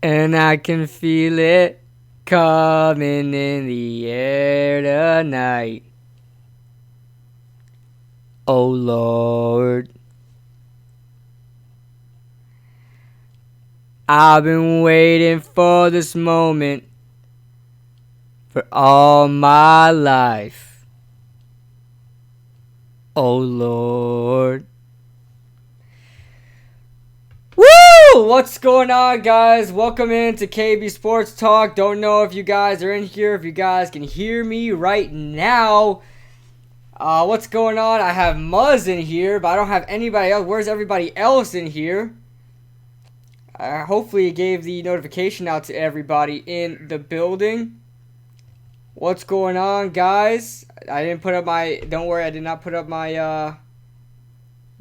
And I can feel it coming in the air tonight. Oh Lord, I've been waiting for this moment for all my life. Oh Lord. Woo! What's going on, guys? Welcome into KB Sports Talk. Don't know if you guys are in here, if you guys can hear me right now. What's going on? I have Muzz in here, but I don't have anybody else. Where's everybody else in here? Hopefully it gave the notification out to everybody in the building. What's going on, guys? I didn't put up my... Don't worry, I did not put up my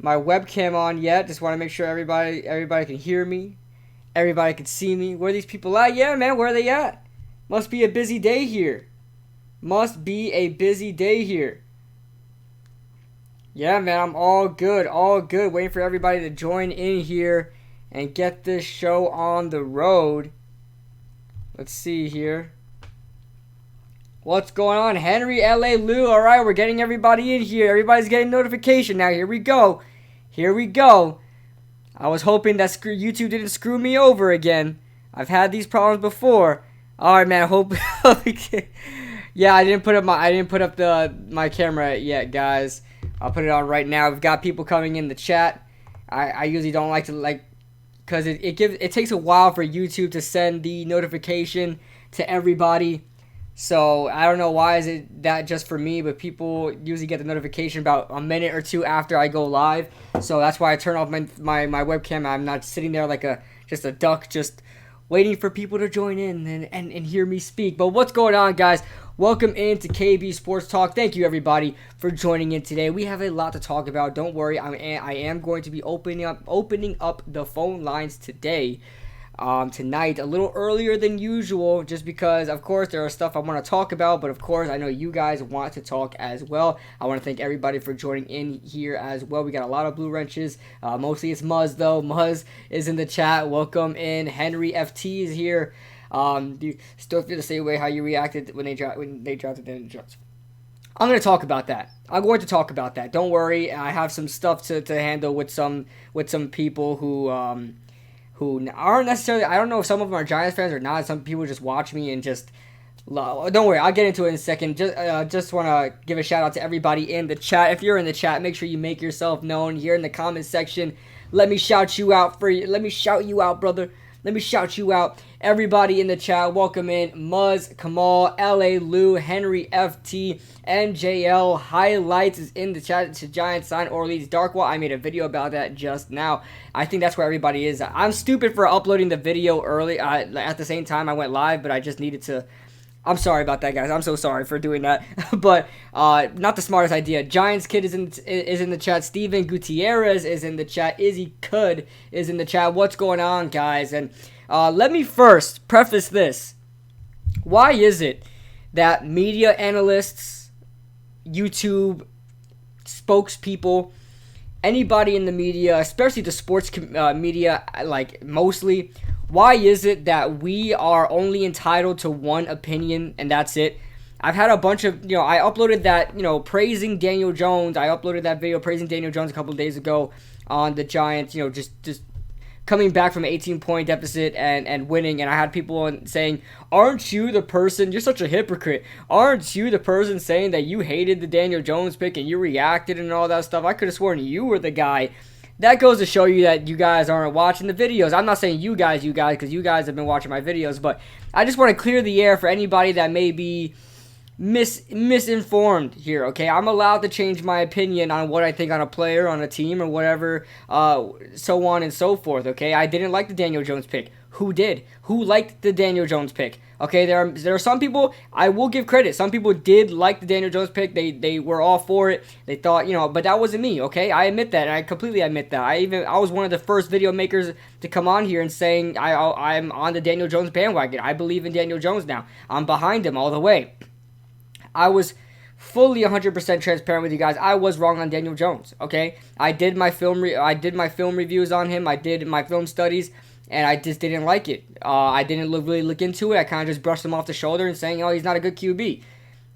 my webcam on yet. Just want to make sure everybody can hear me. Everybody can see me. Where are these people at? Yeah, man, where are they at? Must be a busy day here. Must be a busy day here. Yeah, man, I'm all good, all good. Waiting for everybody to join in here and get this show on the road. Let's see here. What's going on? Henry, LA, Lou. All right, we're getting everybody in here. Everybody's getting notification now. Here we go. Here we go. I was hoping that YouTube didn't screw me over again. I've had these problems before. All right, man. Hope. Yeah, I didn't put up my camera yet, guys. I'll put it on right now. We've got people coming in the chat. I usually don't like to because it takes a while for YouTube to send the notification to everybody. So I don't know why is it that just for me, but people usually get the notification about a minute or two after I go live. So that's why I turn off my webcam. I'm not sitting there like just a duck, just waiting for people to join in and hear me speak. But what's going on, guys? Welcome into KB Sports Talk. Thank you, everybody, for joining in today. We have a lot to talk about. Don't worry, I am going to be opening up the phone lines today. Tonight, a little earlier than usual, just because, of course, there are stuff I want to talk about, but of course, I know you guys want to talk as well. I want to thank everybody for joining in here as well. We got a lot of blue wrenches. Mostly it's Muzz, though. Muzz is in the chat. Welcome in. Henry FT is here. Do you still feel the same way how you reacted when they drafted Daniel Jones? I'm going to talk about that. I'm going to talk about that. Don't worry. I have some stuff to handle with some people who aren't necessarily, I don't know if some of them are Giants fans or not. Some people just watch me and just love. Don't worry, I'll get into it in a second. Just want to give a shout out to everybody in the chat. If you're in the chat, make sure you make yourself known here in the comment section. Let me shout you out let me shout you out, brother. Let me shout you out. Everybody in the chat, welcome in. Muzz, Kamal, LA, Lou, Henry, FT, NJL, Highlights is in the chat. It's a Giant sign or leads Darkwall. I made a video about that just now. I think that's where everybody is. I'm stupid for uploading the video early. At the same time, I went live, but I just needed to. I'm sorry about that, guys. I'm so sorry for doing that. But not the smartest idea. Giants Kid is in the chat. Steven Gutierrez is in the chat. Izzy Cud is in the chat. What's going on, guys? And let me first preface this. Why is it that media analysts, YouTube spokespeople, anybody in the media, especially the sports media, like mostly, why is it that we are only entitled to one opinion and that's it? I've had a bunch of, I uploaded that, praising Daniel Jones. I uploaded that video praising Daniel Jones a couple of days ago on the Giants, just coming back from an 18-point deficit and winning. And I had people saying, aren't you the person, you're such a hypocrite. Aren't you the person saying that you hated the Daniel Jones pick and you reacted and all that stuff? I could have sworn you were the guy. That goes to show you that you guys aren't watching the videos. I'm not saying you guys, because you guys have been watching my videos, but I just want to clear the air for anybody that may be misinformed here, okay? I'm allowed to change my opinion on what I think on a player, on a team, or whatever, so on and so forth, okay? I didn't like the Daniel Jones pick. Who did? Who liked the Daniel Jones pick? Okay, there are some people, I will give credit. Some people did like the Daniel Jones pick. They were all for it. They thought, but that wasn't me, okay? I admit that, and I completely admit that. I was one of the first video makers to come on here and saying I'm on the Daniel Jones bandwagon. I believe in Daniel Jones now. I'm behind him all the way. I was fully 100% transparent with you guys. I was wrong on Daniel Jones, okay? I did my film reviews on him. I did my film studies. and I just didn't like it. I didn't really look into it. I kind of just brushed him off the shoulder and saying, oh, he's not a good QB.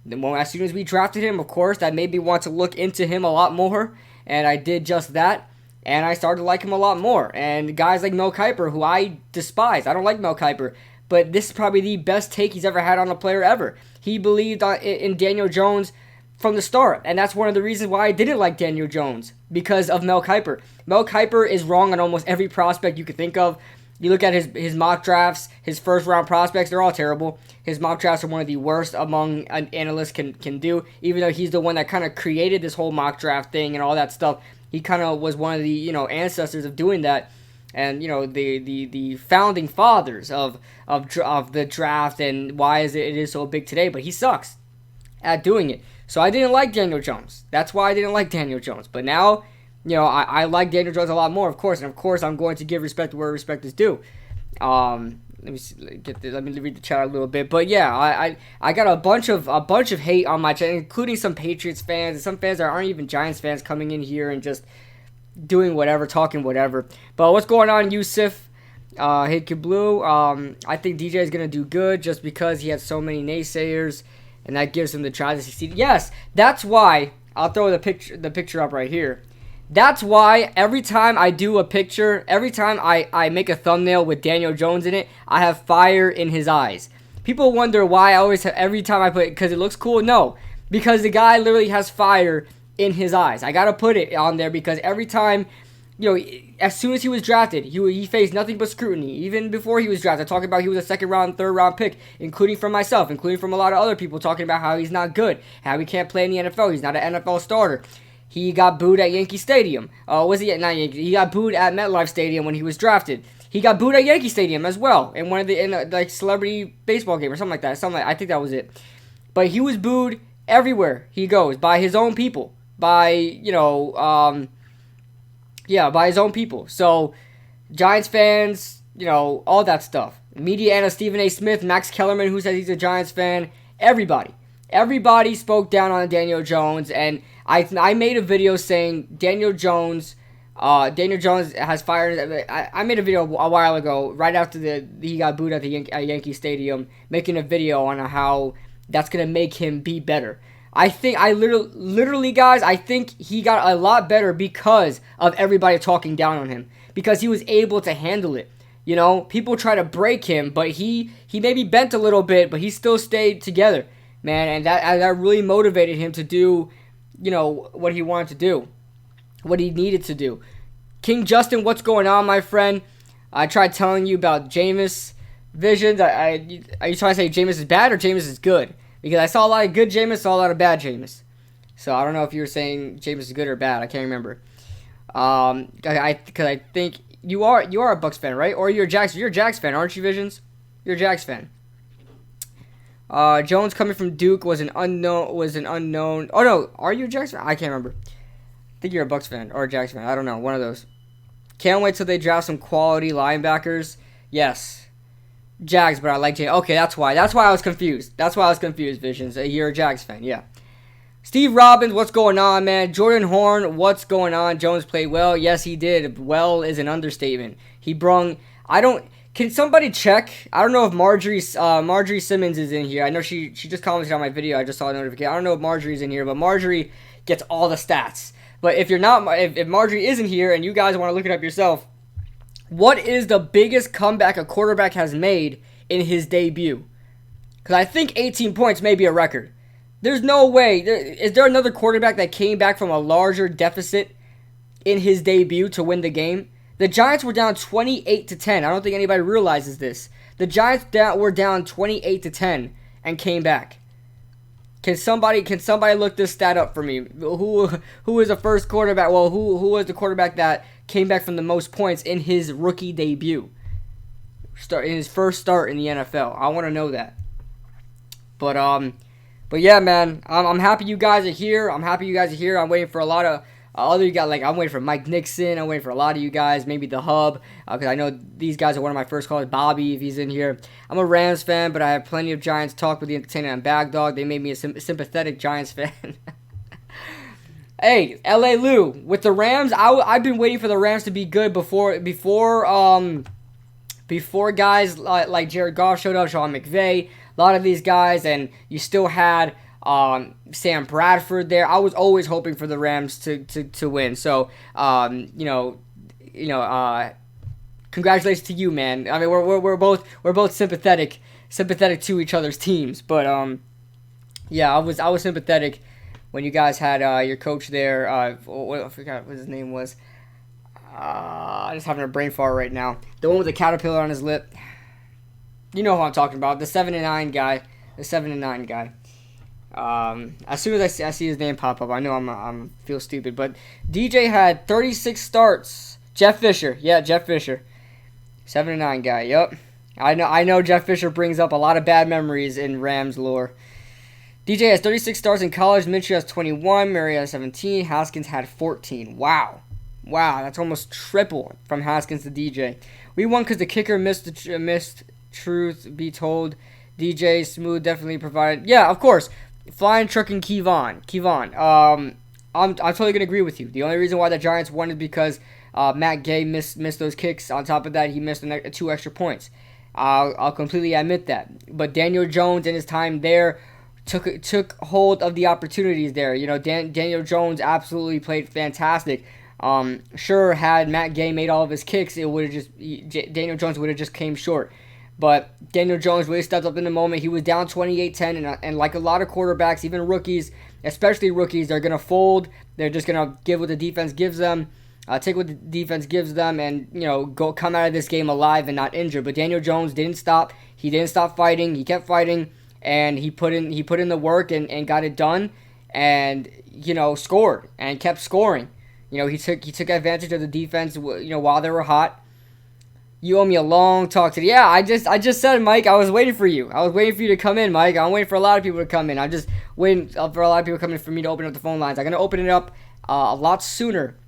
Well, as soon as we drafted him, of course, that made me want to look into him a lot more, and I did just that, and I started to like him a lot more. And guys like Mel Kiper, who I despise, I don't like Mel Kiper, but this is probably the best take he's ever had on a player ever. He believed in Daniel Jones from the start, and that's one of the reasons why I didn't like Daniel Jones, because of Mel Kiper. Mel Kiper is wrong on almost every prospect you could think of. You look at his mock drafts, his first-round prospects, they're all terrible. His mock drafts are one of the worst among an analyst can do, even though he's the one that kind of created this whole mock draft thing and all that stuff. He kind of was one of the, ancestors of doing that, and, the founding fathers of the draft and why it is so big today, but he sucks at doing it. So I didn't like Daniel Jones. That's why I didn't like Daniel Jones. But now, I like Daniel Jones a lot more, of course. And of course, I'm going to give respect where respect is due. Let me see, let me read the chat a little bit. But yeah, I got a bunch of hate on my channel, including some Patriots fans and some fans that aren't even Giants fans coming in here and just doing whatever, talking whatever. But what's going on, Yusuf? Hey, Blue. I think DJ is gonna do good just because he has so many naysayers, and that gives him the chance to succeed. Yes, that's why. I'll throw the picture up right here. That's why every time I do a picture, every time I make a thumbnail with Daniel Jones in it, I have fire in his eyes. People wonder why I always have, every time I put it, because it looks cool. No, because the guy literally has fire in his eyes. I gotta put it on there because every time, as soon as he was drafted, he faced nothing but scrutiny. Even before he was drafted, talking about he was a second round, third round pick, including from myself, including from a lot of other people, talking about how he's not good, how he can't play in the NFL, he's not an NFL starter. He got booed at Yankee Stadium. He got booed at MetLife Stadium when he was drafted. He got booed at Yankee Stadium as well in one of the celebrity baseball game or something like that. I think that was it. But he was booed everywhere he goes by his own people. By his own people. So, Giants fans, all that stuff. Media analyst Stephen A. Smith, Max Kellerman, who says he's a Giants fan. Everybody spoke down on Daniel Jones, and I made a video saying Daniel Jones has fired. I made a video a while ago, right after he got booed at Yankee Stadium, making a video on how that's gonna make him be better. Literally, guys, I think he got a lot better because of everybody talking down on him, because he was able to handle it. People try to break him, but he maybe bent a little bit, but he still stayed together, man, and that really motivated him to do, what he wanted to do, what he needed to do. King Justin, what's going on, my friend? I tried telling you about Jameis visions. Are you trying to say Jameis is bad or Jameis is good? Because I saw a lot of good Jameis, saw a lot of bad Jameis. So I don't know if you were saying Jameis is good or bad. I can't remember. Because I think you are a Bucks fan, right? Or you're a Jags fan, aren't you, Visions? You're a Jags fan. Jones coming from Duke was an unknown. Oh no, are you a Jags fan? I can't remember. I think you're a Bucks fan or a Jags fan. I don't know, one of those. Can't wait till they draft some quality linebackers. Yes. Jags, but I like James. Okay, that's why I was confused. Visions. You're a Jags fan, yeah. Steve Robbins, what's going on, man? Jordan Horn, what's going on? Jones played well. Yes, he did. Well is an understatement. Can somebody check? I don't know if Marjorie Simmons is in here. I know she just commented on my video. I just saw a notification. I don't know if Marjorie's in here, but Marjorie gets all the stats. But if Marjorie isn't here and you guys want to look it up yourself, what is the biggest comeback a quarterback has made in his debut? Because I think 18 points may be a record. There's no way. Is there another quarterback that came back from a larger deficit in his debut to win the game? The Giants were down 28-10. I don't think anybody realizes this. The Giants were down 28-10 and came back. Can somebody look this stat up for me? Who was the first quarterback? Well, who was the quarterback that came back from the most points in his rookie debut? In his first start in the NFL. I want to know that. But yeah, man, I'm happy you guys are here. I'm waiting for a lot of other guys. I'm waiting for Mike Nixon. I'm waiting for a lot of you guys. Maybe the Hub, because I know these guys are one of my first callers. Bobby, if he's in here. I'm a Rams fan, but I have plenty of Giants talk with the entertainer and Bagdog. They made me a sympathetic Giants fan. Hey, LA Lou, with the Rams, I've been waiting for the Rams to be good before before guys like Jared Goff showed up, Sean McVay, a lot of these guys, and you still had Sam Bradford there. I was always hoping for the Rams to win. So, congratulations to you, man. I mean, we're both sympathetic to each other's teams, but yeah, I was sympathetic when you guys had your coach there. I forgot what his name was. I'm just having a brain fart right now. The one with the caterpillar on his lip. You know who I'm talking about. The 7-9 guy. The 7-9 guy. As soon as I see his name pop up, I know I'm feel stupid. But DJ had 36 starts. Jeff Fisher. Yeah, Jeff Fisher. 7-9 guy. Yup. I know Jeff Fisher brings up a lot of bad memories in Rams lore. DJ has 36 starts in college. Minshew has 21. Murray has 17. Haskins had 14. Wow, that's almost triple from Haskins to DJ. We won because the kicker missed. Truth be told, DJ Smooth definitely provided. Yeah, of course. Flying truck and Kevon. I'm totally gonna agree with you. The only reason why the Giants won is because Matt Gay missed those kicks. On top of that, he missed 2 extra points. I'll completely admit that. But Daniel Jones in his time there took hold of the opportunities there. You know, Daniel Jones absolutely played fantastic. Sure, had Matt Gay made all of his kicks, Daniel Jones would have just came short. But Daniel Jones really stepped up in the moment. He was down 28-10, and like a lot of quarterbacks, even rookies, especially rookies, they're going to fold. They're just going to give what the defense gives them, take what the defense gives them, and, come out of this game alive and not injured. But Daniel Jones didn't stop. He didn't stop fighting. He kept fighting, and he put in the work and got it done, and, scored and kept scoring. He took advantage of the defense, while they were hot. You owe me a long talk today. Yeah, I just said, Mike, I was waiting for you. I was waiting for you to come in, Mike. I'm waiting for a lot of people to come in. I'm just waiting for a lot of people to come in for me to open up the phone lines. I'm going to open it up a lot sooner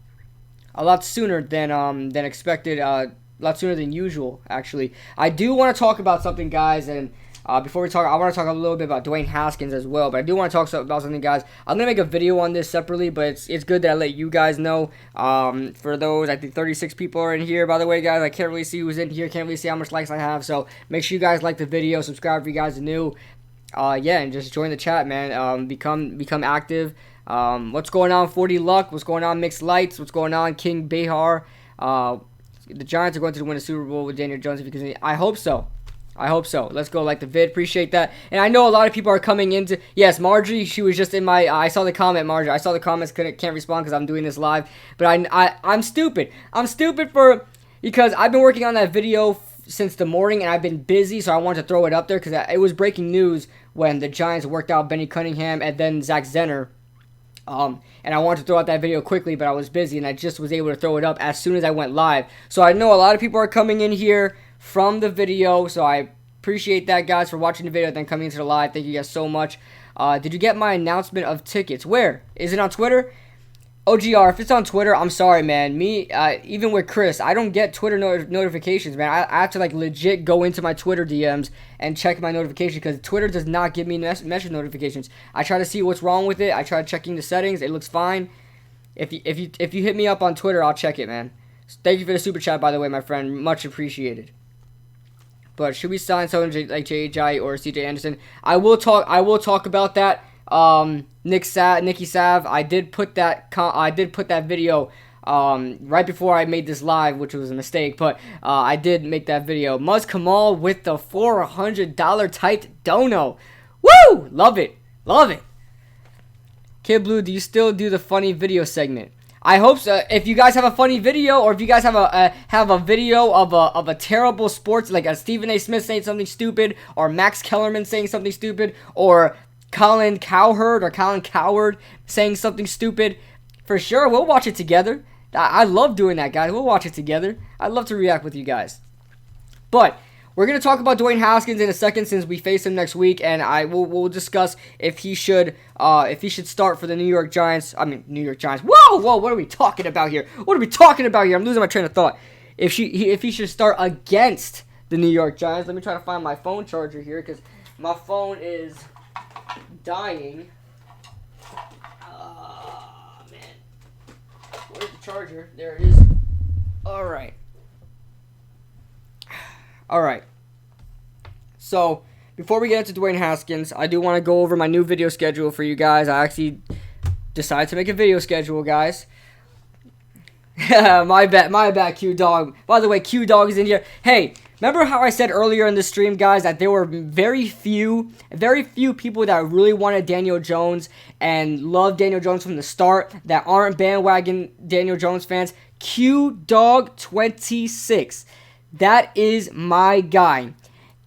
than expected, a lot sooner than usual, actually. I do want to talk about something, guys, and before we talk, I want to talk a little bit about Dwayne Haskins as well, but I do want to talk about something, guys. I'm going to make a video on this separately, but it's good that I let you guys know. For those, I think 36 people are in here, by the way, guys. I can't really see who's in here, can't really see how much likes I have, so make sure you guys like the video, subscribe if you guys are new. And just join the chat, man. Become active. What's going on, 40 Luck? What's going on, Mixed Lights? What's going on, King Behar? The Giants are going to win a Super Bowl with Daniel Jones if you can. I hope so. Let's go like the vid. Appreciate that. And I know a lot of people are coming into. Yes, Marjorie. She was just in my. I saw the comment, Marjorie. I saw the comments. Can't respond because I'm doing this live. But I'm stupid. I'm stupid because I've been working on that video since the morning and I've been busy. So I wanted to throw it up there because it was breaking news when the Giants worked out Benny Cunningham and then Zach Zenner. And I wanted to throw out that video quickly, but I was busy and I just was able to throw it up as soon as I went live. So I know a lot of people are coming in here from the video, so I appreciate that, guys, for watching the video and then coming into the live. Thank you guys so much. Did you get my announcement of tickets? Where? Is it on Twitter? OGR, if it's on Twitter, I'm sorry, man. Even with Chris, I don't get Twitter notifications, man. I have to, legit go into my Twitter DMs and check my notification because Twitter does not give me message notifications. I try to see what's wrong with it. I try checking the settings. It looks fine. If you hit me up on Twitter, I'll check it, man. Thank you for the super chat, by the way, my friend. Much appreciated. But should we sign someone like J.J. or C.J. Anderson? I will talk about that. Nicky Sav. I did put that video right before I made this live, which was a mistake. But I did make that video. Muz Kamal with the $400 tight dono. Woo! Love it. Kid Blue, do you still do the funny video segment? I hope so. If you guys have a funny video, or if you guys have a video of a terrible sports, like a Stephen A. Smith saying something stupid, or Max Kellerman saying something stupid, or Colin Cowherd saying something stupid, for sure we'll watch it together. I love doing that, guys. We'll watch it together. I'd love to react with you guys. But we're going to talk about Dwayne Haskins in a second since we face him next week, and we'll discuss if he should start for the New York Giants. New York Giants. Whoa, what are we talking about here? I'm losing my train of thought. If he should start against the New York Giants. Let me try to find my phone charger here because my phone is dying. Man. Where's the charger? There it is. All right. All right. So before we get into Dwayne Haskins, I do want to go over my new video schedule for you guys. I actually decided to make a video schedule, guys. my bad, Q Dog. By the way, Q Dog is in here. Hey, remember how I said earlier in the stream, guys, that there were very few people that really wanted Daniel Jones and loved Daniel Jones from the start that aren't bandwagon Daniel Jones fans? Q Dog 26. That is my guy.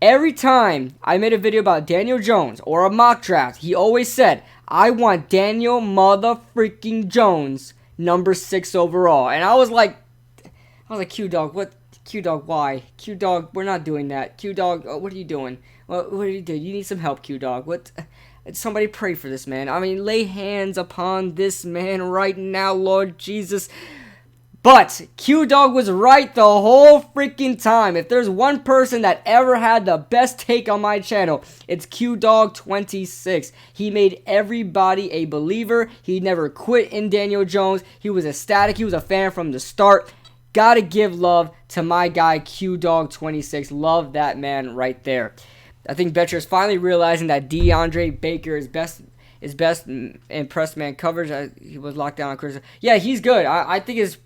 Every time I made a video about Daniel Jones or a mock draft, he always said, I want Daniel motherfreaking Jones number 6 overall. And I was like, Q Dog, what? Q Dog, why? Q Dog, we're not doing that. Q Dog, what are you doing? What are you doing? You need some help, Q Dog. What? Somebody pray for this man. I mean, lay hands upon this man right now, Lord Jesus. But Q Dog was right the whole freaking time. If there's one person that ever had the best take on my channel, it's Q Dog 26. He made everybody a believer. He never quit in Daniel Jones. He was ecstatic. He was a fan from the start. Gotta give love to my guy Q Dog 26. Love that man right there. I think Betcher is finally realizing that DeAndre Baker is best in press man coverage. He was locked down on Chris. Yeah, he's good. I think his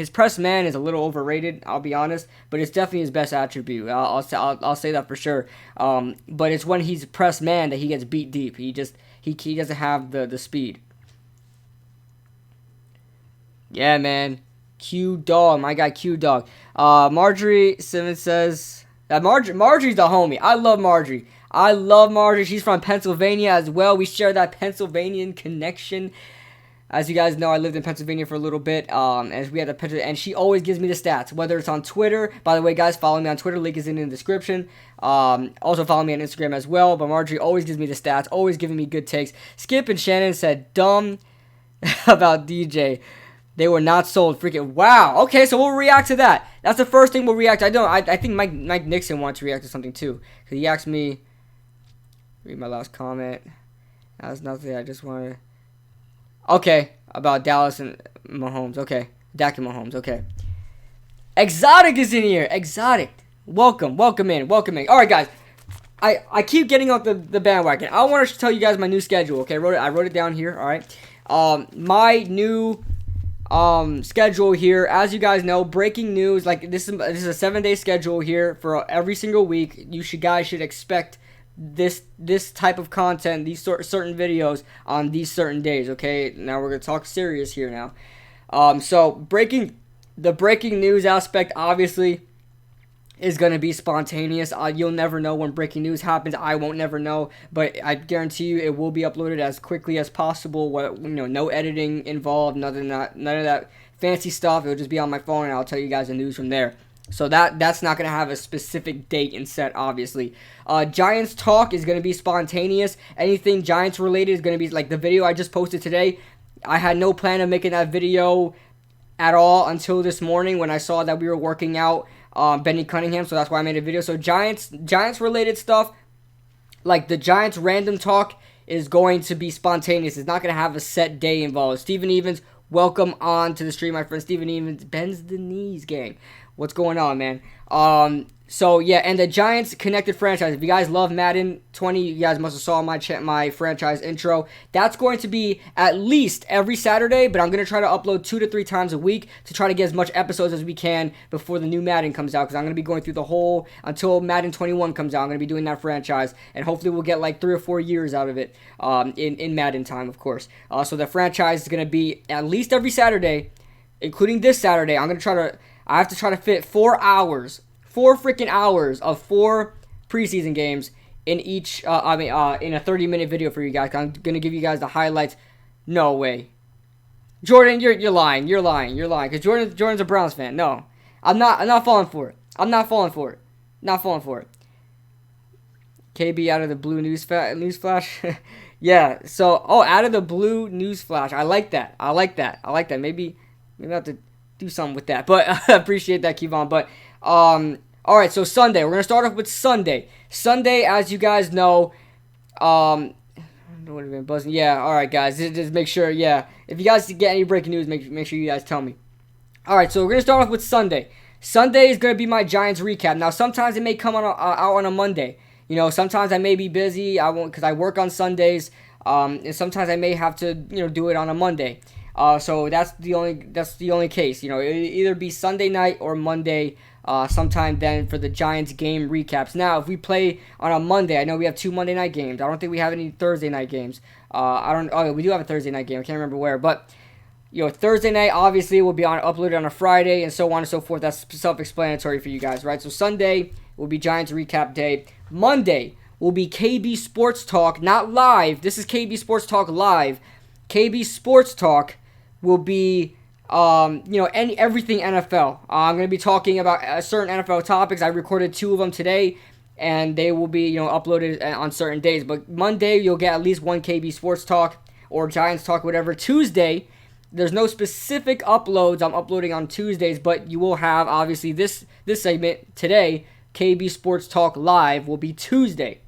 press man is a little overrated, I'll be honest, but it's definitely his best attribute. I'll say that for sure. But it's when he's press man that he gets beat deep. He doesn't have the speed. Yeah, man. Q Dog, my guy Q Dog. Marjorie Simmons says that Marjorie's the homie. I love Marjorie. She's from Pennsylvania as well. We share that Pennsylvanian connection. As you guys know, I lived in Pennsylvania for a little bit, and she always gives me the stats, whether it's on Twitter. By the way, guys, follow me on Twitter. Link is in the description. Also follow me on Instagram as well. But Marjorie always gives me the stats, always giving me good takes. Skip and Shannon said dumb about DJ. They were not sold. Freaking wow. Okay, so we'll react to that. That's the first thing we'll react to. I think Mike Nixon wants to react to something too, because he asked me. Read my last comment. That's nothing. I just want to. Okay, about Dallas and Mahomes. Okay, Dak and Mahomes. Okay. Exotic is in here. Exotic. Welcome in. All right, guys. I keep getting off the bandwagon. I want to tell you guys my new schedule. Okay, I wrote it down here. All right. My new schedule here. As you guys know, breaking news. Like this is a 7-day schedule here for every single week. You guys should expect this type of content, these certain videos on these certain days. Okay, now we're gonna talk serious here now. So the breaking news aspect obviously is gonna be spontaneous. You'll never know when breaking news happens. I won't never know, but I guarantee you it will be uploaded as quickly as possible. No editing involved, none of that fancy stuff. It'll just be on my phone and I'll tell you guys the news from there. So that's not going to have a specific date and set, obviously. Giants talk is going to be spontaneous. Anything Giants related is going to be like the video I just posted today. I had no plan of making that video at all until this morning when I saw that we were working out Benny Cunningham. So that's why I made a video. So Giants related stuff, like the Giants random talk, is going to be spontaneous. It's not going to have a set day involved. Stephen Evans, welcome on to the stream, my friend. Stephen Evans bends the knees, gang. What's going on, man? So yeah, and the Giants connected franchise. If you guys love Madden 20, you guys must have saw my franchise intro. That's going to be at least every Saturday, but I'm going to try to upload 2 to 3 times a week to try to get as much episodes as we can before the new Madden comes out, because I'm going to be going through the whole, until Madden 21 comes out, I'm going to be doing that franchise, and hopefully we'll get like 3 or 4 years out of it in Madden time, of course. So the franchise is going to be at least every Saturday, including this Saturday. I have to try to fit 4 freaking hours of 4 preseason games in each, in a 30-minute video for you guys. I'm going to give you guys the highlights. No way. Jordan, you're lying. You're lying. Because Jordan's a Browns fan. No. I'm not falling for it. Not falling for it. KB out of the blue news flash. Yeah, so, out of the blue news flash. I like that. Maybe I have to do something with that, but I appreciate that, Kevon. But all right, so Sunday, we're gonna start off with Sunday. As you guys know, I don't know what I've been buzzing. Yeah, all right, guys, just make sure. Yeah, if you guys get any breaking news, make sure you guys tell me. All right, so we're gonna start off with Sunday. Sunday is going to be my Giants recap. Now, sometimes it may come out on a Monday. Sometimes I may be busy. I won't because I work on Sundays. And sometimes I may have to, do it on a Monday. So that's the only case. It'll either be Sunday night or Monday. Sometime then for the Giants game recaps. Now, if we play on a Monday, I know we have 2 Monday night games. I don't think we have any Thursday night games. We do have a Thursday night game. I can't remember where, but Thursday night obviously will be uploaded on a Friday and so on and so forth. That's self-explanatory for you guys, right? So Sunday will be Giants recap day. Monday will be KB Sports Talk, not live. This is KB Sports Talk live. KB Sports Talk will be everything NFL. I'm going to be talking about certain NFL topics. I recorded 2 of them today, and they will be, uploaded on certain days. But Monday, you'll get at least 1 KB Sports Talk or Giants Talk, whatever. Tuesday, there's no specific uploads I'm uploading on Tuesdays, but you will have, obviously, this segment today, KB Sports Talk Live, will be Tuesday.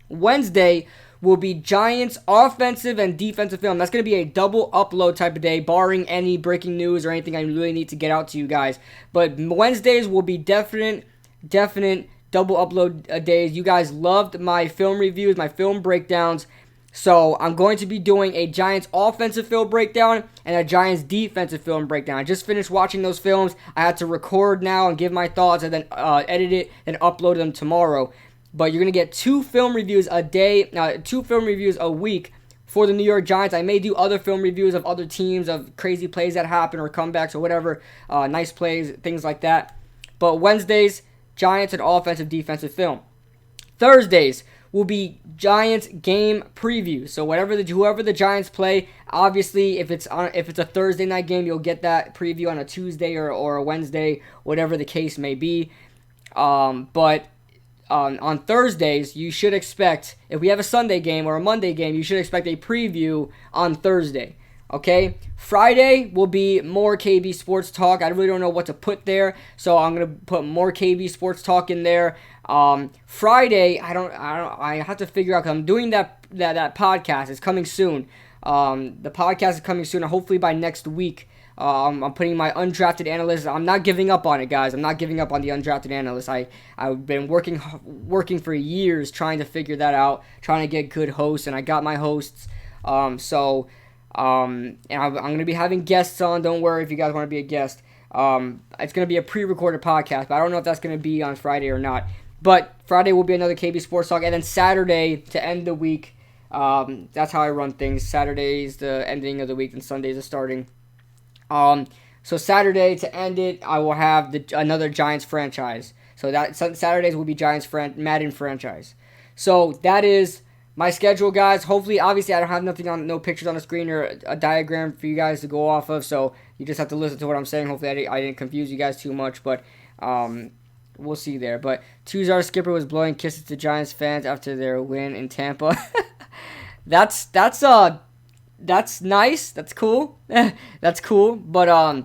Wednesday will be Giants offensive and defensive film. That's going to be a double upload type of day, barring any breaking news or anything I really need to get out to you guys. But Wednesdays will be definite double upload days. You guys loved my film reviews, my film breakdowns. So I'm going to be doing a Giants offensive film breakdown and a Giants defensive film breakdown. I just finished watching those films. I had to record now and give my thoughts and then edit it and upload them tomorrow. But you're going to get 2 film reviews a day, 2 film reviews a week for the New York Giants. I may do other film reviews of other teams, of crazy plays that happen or comebacks or whatever, nice plays, things like that. But Wednesdays, Giants and offensive, defensive film. Thursdays will be Giants game previews. So whoever the Giants play, obviously if it's a Thursday night game, you'll get that preview on a Tuesday or a Wednesday, whatever the case may be. But on Thursdays, you should expect, if we have a Sunday game or a Monday game, you should expect a preview on Thursday. Okay? Friday will be more KB Sports Talk. I really don't know what to put there, so I'm gonna put more KB Sports Talk in there. Friday, I have to figure out, because I'm doing that podcast. It's coming soon. The podcast is coming soon, hopefully by next week. I'm putting my undrafted analyst. I'm not giving up on it, guys. I'm not giving up on the undrafted analyst. I've been working for years trying to figure that out, trying to get good hosts, and I got my hosts. And I'm going to be having guests on. Don't worry if you guys want to be a guest. It's going to be a pre-recorded podcast, but I don't know if that's going to be on Friday or not. But Friday will be another KB Sports Talk, and then Saturday to end the week. That's how I run things. Saturday's the ending of the week, and Sunday's the starting. So Saturday to end it, I will have another Giants franchise. So that Saturdays will be Giants Madden franchise. So that is my schedule, guys. Hopefully, obviously, I don't have no pictures on the screen or a diagram for you guys to go off of. So you just have to listen to what I'm saying. Hopefully, I didn't confuse you guys too much, but we'll see there. But Tuesday, skipper was blowing kisses to Giants fans after their win in Tampa. That's nice. That's cool. That's cool. But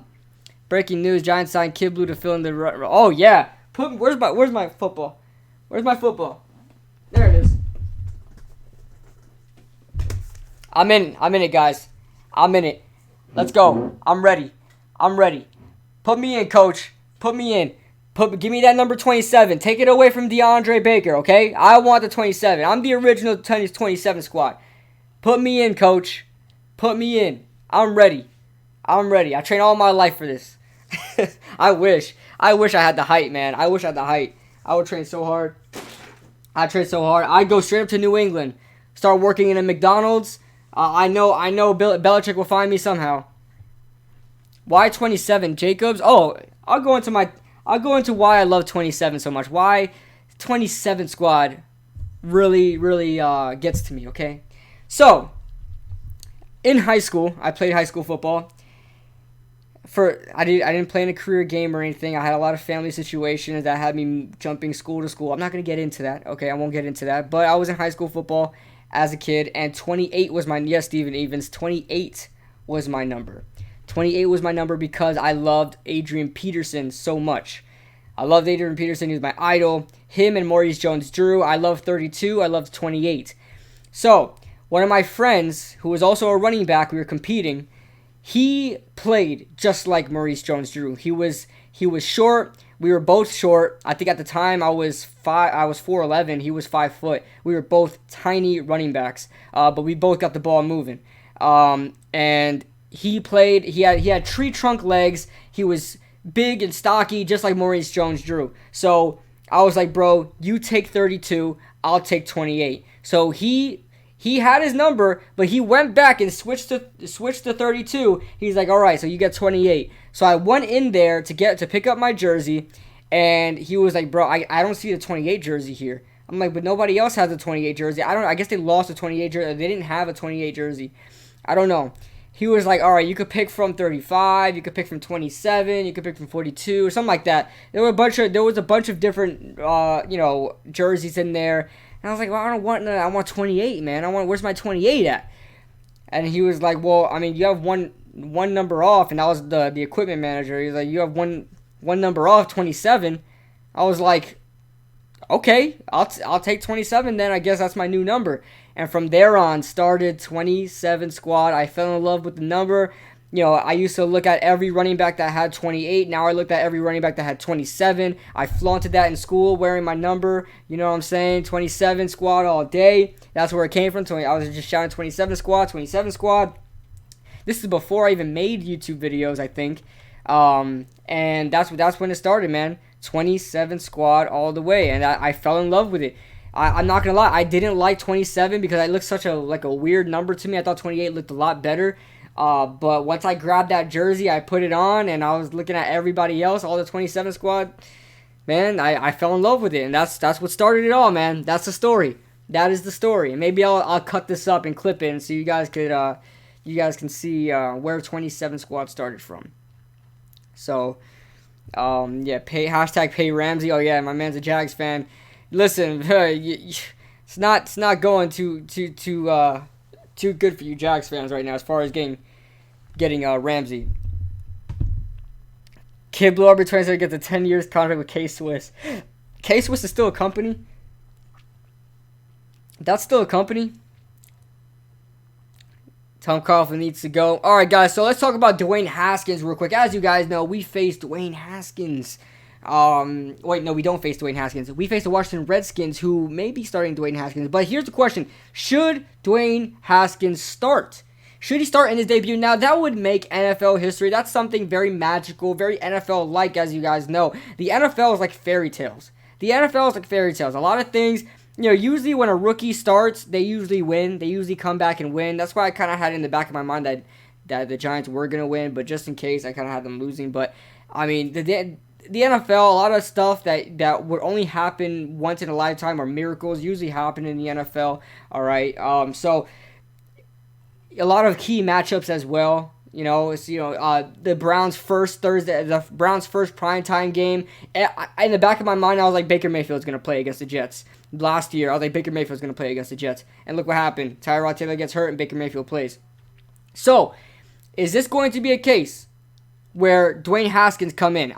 breaking news: Giants signed Kid Blue to fill in the. Oh yeah. Where's my football? Where's my football? There it is. I'm in it, guys. I'm in it. Let's go. I'm ready. Put me in, coach. Put me in. Give me that number 27. Take it away from DeAndre Baker, okay? I want the 27. I'm the original 27 squad. Put me in, coach. Put me in. I'm ready. I train all my life for this. I wish I had the height, man. I wish I had the height. I would train so hard. I'd go straight up to New England. Start working in a McDonald's. I know Belichick will find me somehow. Why 27? Jacobs? Oh, I'll go into why I love 27 so much. Why 27 squad really gets to me, okay? So, in high school, I played high school football. I didn't play in a career game or anything. I had a lot of family situations that had me jumping school to school. I'm not going to get into that, okay? I won't get into that. But I was in high school football as a kid, and 28 was my, yes, Steven Evans, 28 was my number. 28 was my number because I loved Adrian Peterson so much. I loved Adrian Peterson. He was my idol. Him and Maurice Jones-Drew. I loved 32. I loved 28. So, one of my friends, who was also a running back, we were competing, he played just like Maurice Jones-Drew. He was short. We were both short. I think at the time I was 4'11". He was 5 foot. We were both tiny running backs, but we both got the ball moving. And he played. He had tree trunk legs. He was big and stocky, just like Maurice Jones-Drew. So I was like, bro, you take 32, I'll take 28. So he had his number, but he went back and switched to 32. He's like, all right, so you get 28. So I went in there to pick up my jersey, and he was like, bro, I don't see the 28 jersey here. I'm like, but nobody else has a 28 jersey. I guess they lost a 28 jersey. They didn't have a 28 jersey. I don't know. He was like, all right, you could pick from 35, you could pick from 27, you could pick from 42, or something like that. There was a bunch of different, jerseys in there. And I was like, well, I want 28, man. Where's my 28 at? And he was like, well, I mean, you have one number off, and that was the equipment manager. He was like, you have one number off, 27. I was like, okay, I'll take 27 then. I guess that's my new number. And from there on, started 27 squad. I fell in love with the number. I used to look at every running back that had 28. Now I look at every running back that had 27. I flaunted that in school, wearing my number. You know what I'm saying? 27 squad all day. That's where it came from. I was just shouting 27 squad, 27 squad. This is before I even made YouTube videos, I think. And that's when it started, man. 27 squad all the way. And I fell in love with it. I'm not going to lie. I didn't like 27 because it looked such a weird number to me. I thought 28 looked a lot better. But once I grabbed that jersey, I put it on, and I was looking at everybody else, all the 27 squad. Man, I fell in love with it, and that's what started it all, man. That's the story. That is the story. And maybe I'll cut this up and clip it, so you guys can see where 27 squad started from. So, hashtag pay Ramsey. Oh yeah, my man's a Jags fan. Listen, it's not going too good for you Jags fans right now as far as getting Ramsey. Kid blew up returns to get the 10 years contract with K-Swiss. K-Swiss is still a company? That's still a company? Tom Coughlin needs to go. Alright, guys, so let's talk about Dwayne Haskins real quick. As you guys know, we faced Dwayne Haskins. Wait, no, we don't face Dwayne Haskins. We face the Washington Redskins, who may be starting Dwayne Haskins. But here's the question. Should Dwayne Haskins start? Should he start in his debut? Now, that would make NFL history. That's something very magical, very NFL-like, as you guys know. The NFL is like fairy tales. A lot of things, usually when a rookie starts, they usually win. They usually come back and win. That's why I kind of had in the back of my mind that the Giants were going to win. But just in case, I kind of had them losing. But, I mean, the NFL, a lot of stuff that would only happen once in a lifetime, or miracles, usually happen in the NFL. All right, so a lot of key matchups as well. The Browns' first primetime game. In the back of my mind, I was like, Baker Mayfield's gonna play against the Jets. Last year, I was like, Baker Mayfield's gonna play against the Jets, and look what happened. Tyrod Taylor gets hurt, and Baker Mayfield plays. So, is this going to be a case where Dwayne Haskins come in?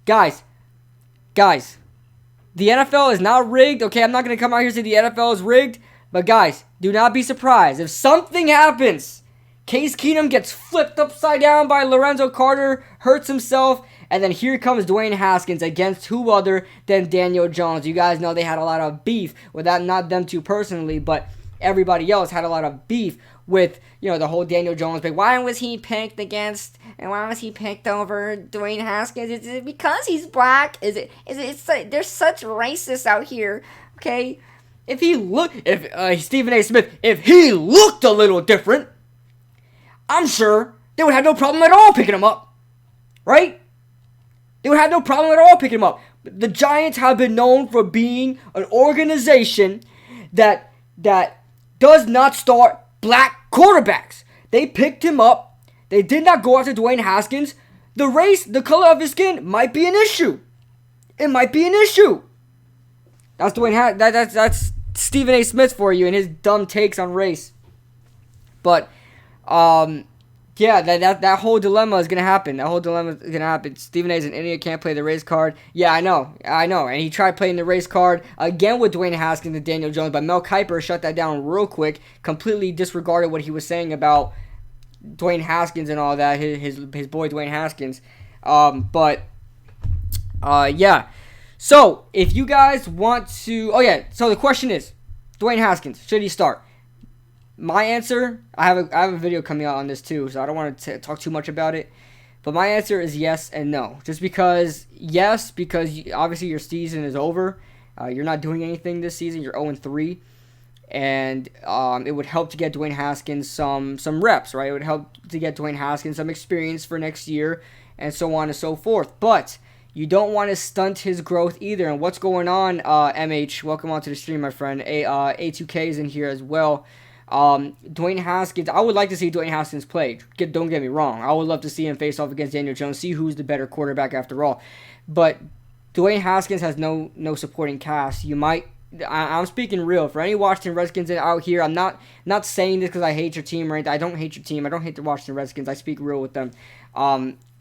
Guys, the NFL is not rigged. Okay, I'm not going to come out here and say the NFL is rigged. But guys, do not be surprised. If something happens, Case Keenum gets flipped upside down by Lorenzo Carter, hurts himself, and then here comes Dwayne Haskins against who other than Daniel Jones. You guys know they had a lot of beef with that, not them two personally, but everybody else had a lot of beef with, the whole Daniel Jones pick. Why was he picked against, and why was he picked over Dwayne Haskins? Is it because he's black? It's like, there's such racists out here, okay? If Stephen A. Smith, if he looked a little different, I'm sure they would have no problem at all picking him up, right? They would have no problem at all picking him up. The Giants have been known for being an organization that does not start black quarterbacks. They picked him up. They did not go after Dwayne Haskins. The color of his skin might be an issue. It might be an issue. That's that's Stephen A. Smith for you and his dumb takes on race. But that whole dilemma is gonna happen. Stephen A. is an idiot, can't play the race card. Yeah, I know. And he tried playing the race card again with Dwayne Haskins and Daniel Jones, but Mel Kiper shut that down real quick, completely disregarded what he was saying about Dwayne Haskins and all that, his boy Dwayne Haskins. Yeah. So if you guys want to, so the question is, Dwayne Haskins, should he start? My answer, I have a video coming out on this too, so I don't want to talk too much about it. But my answer is yes and no. Just because, yes, because obviously your season is over. You're not doing anything this season. You're 0-3. And it would help to get Dwayne Haskins some reps, right? It would help to get Dwayne Haskins some experience for next year and so on and so forth. But you don't want to stunt his growth either. And what's going on, MH? Welcome onto the stream, my friend. A2K is in here as well. Dwayne Haskins, I would like to see Dwayne Haskins play. Don't get me wrong. I would love to see him face off against Daniel Jones, see who's the better quarterback after all. But Dwayne Haskins has no supporting cast. I'm speaking real. For any Washington Redskins out here, I'm not saying this because I hate your team or anything. I don't hate your team. I don't hate the Washington Redskins. I speak real with them.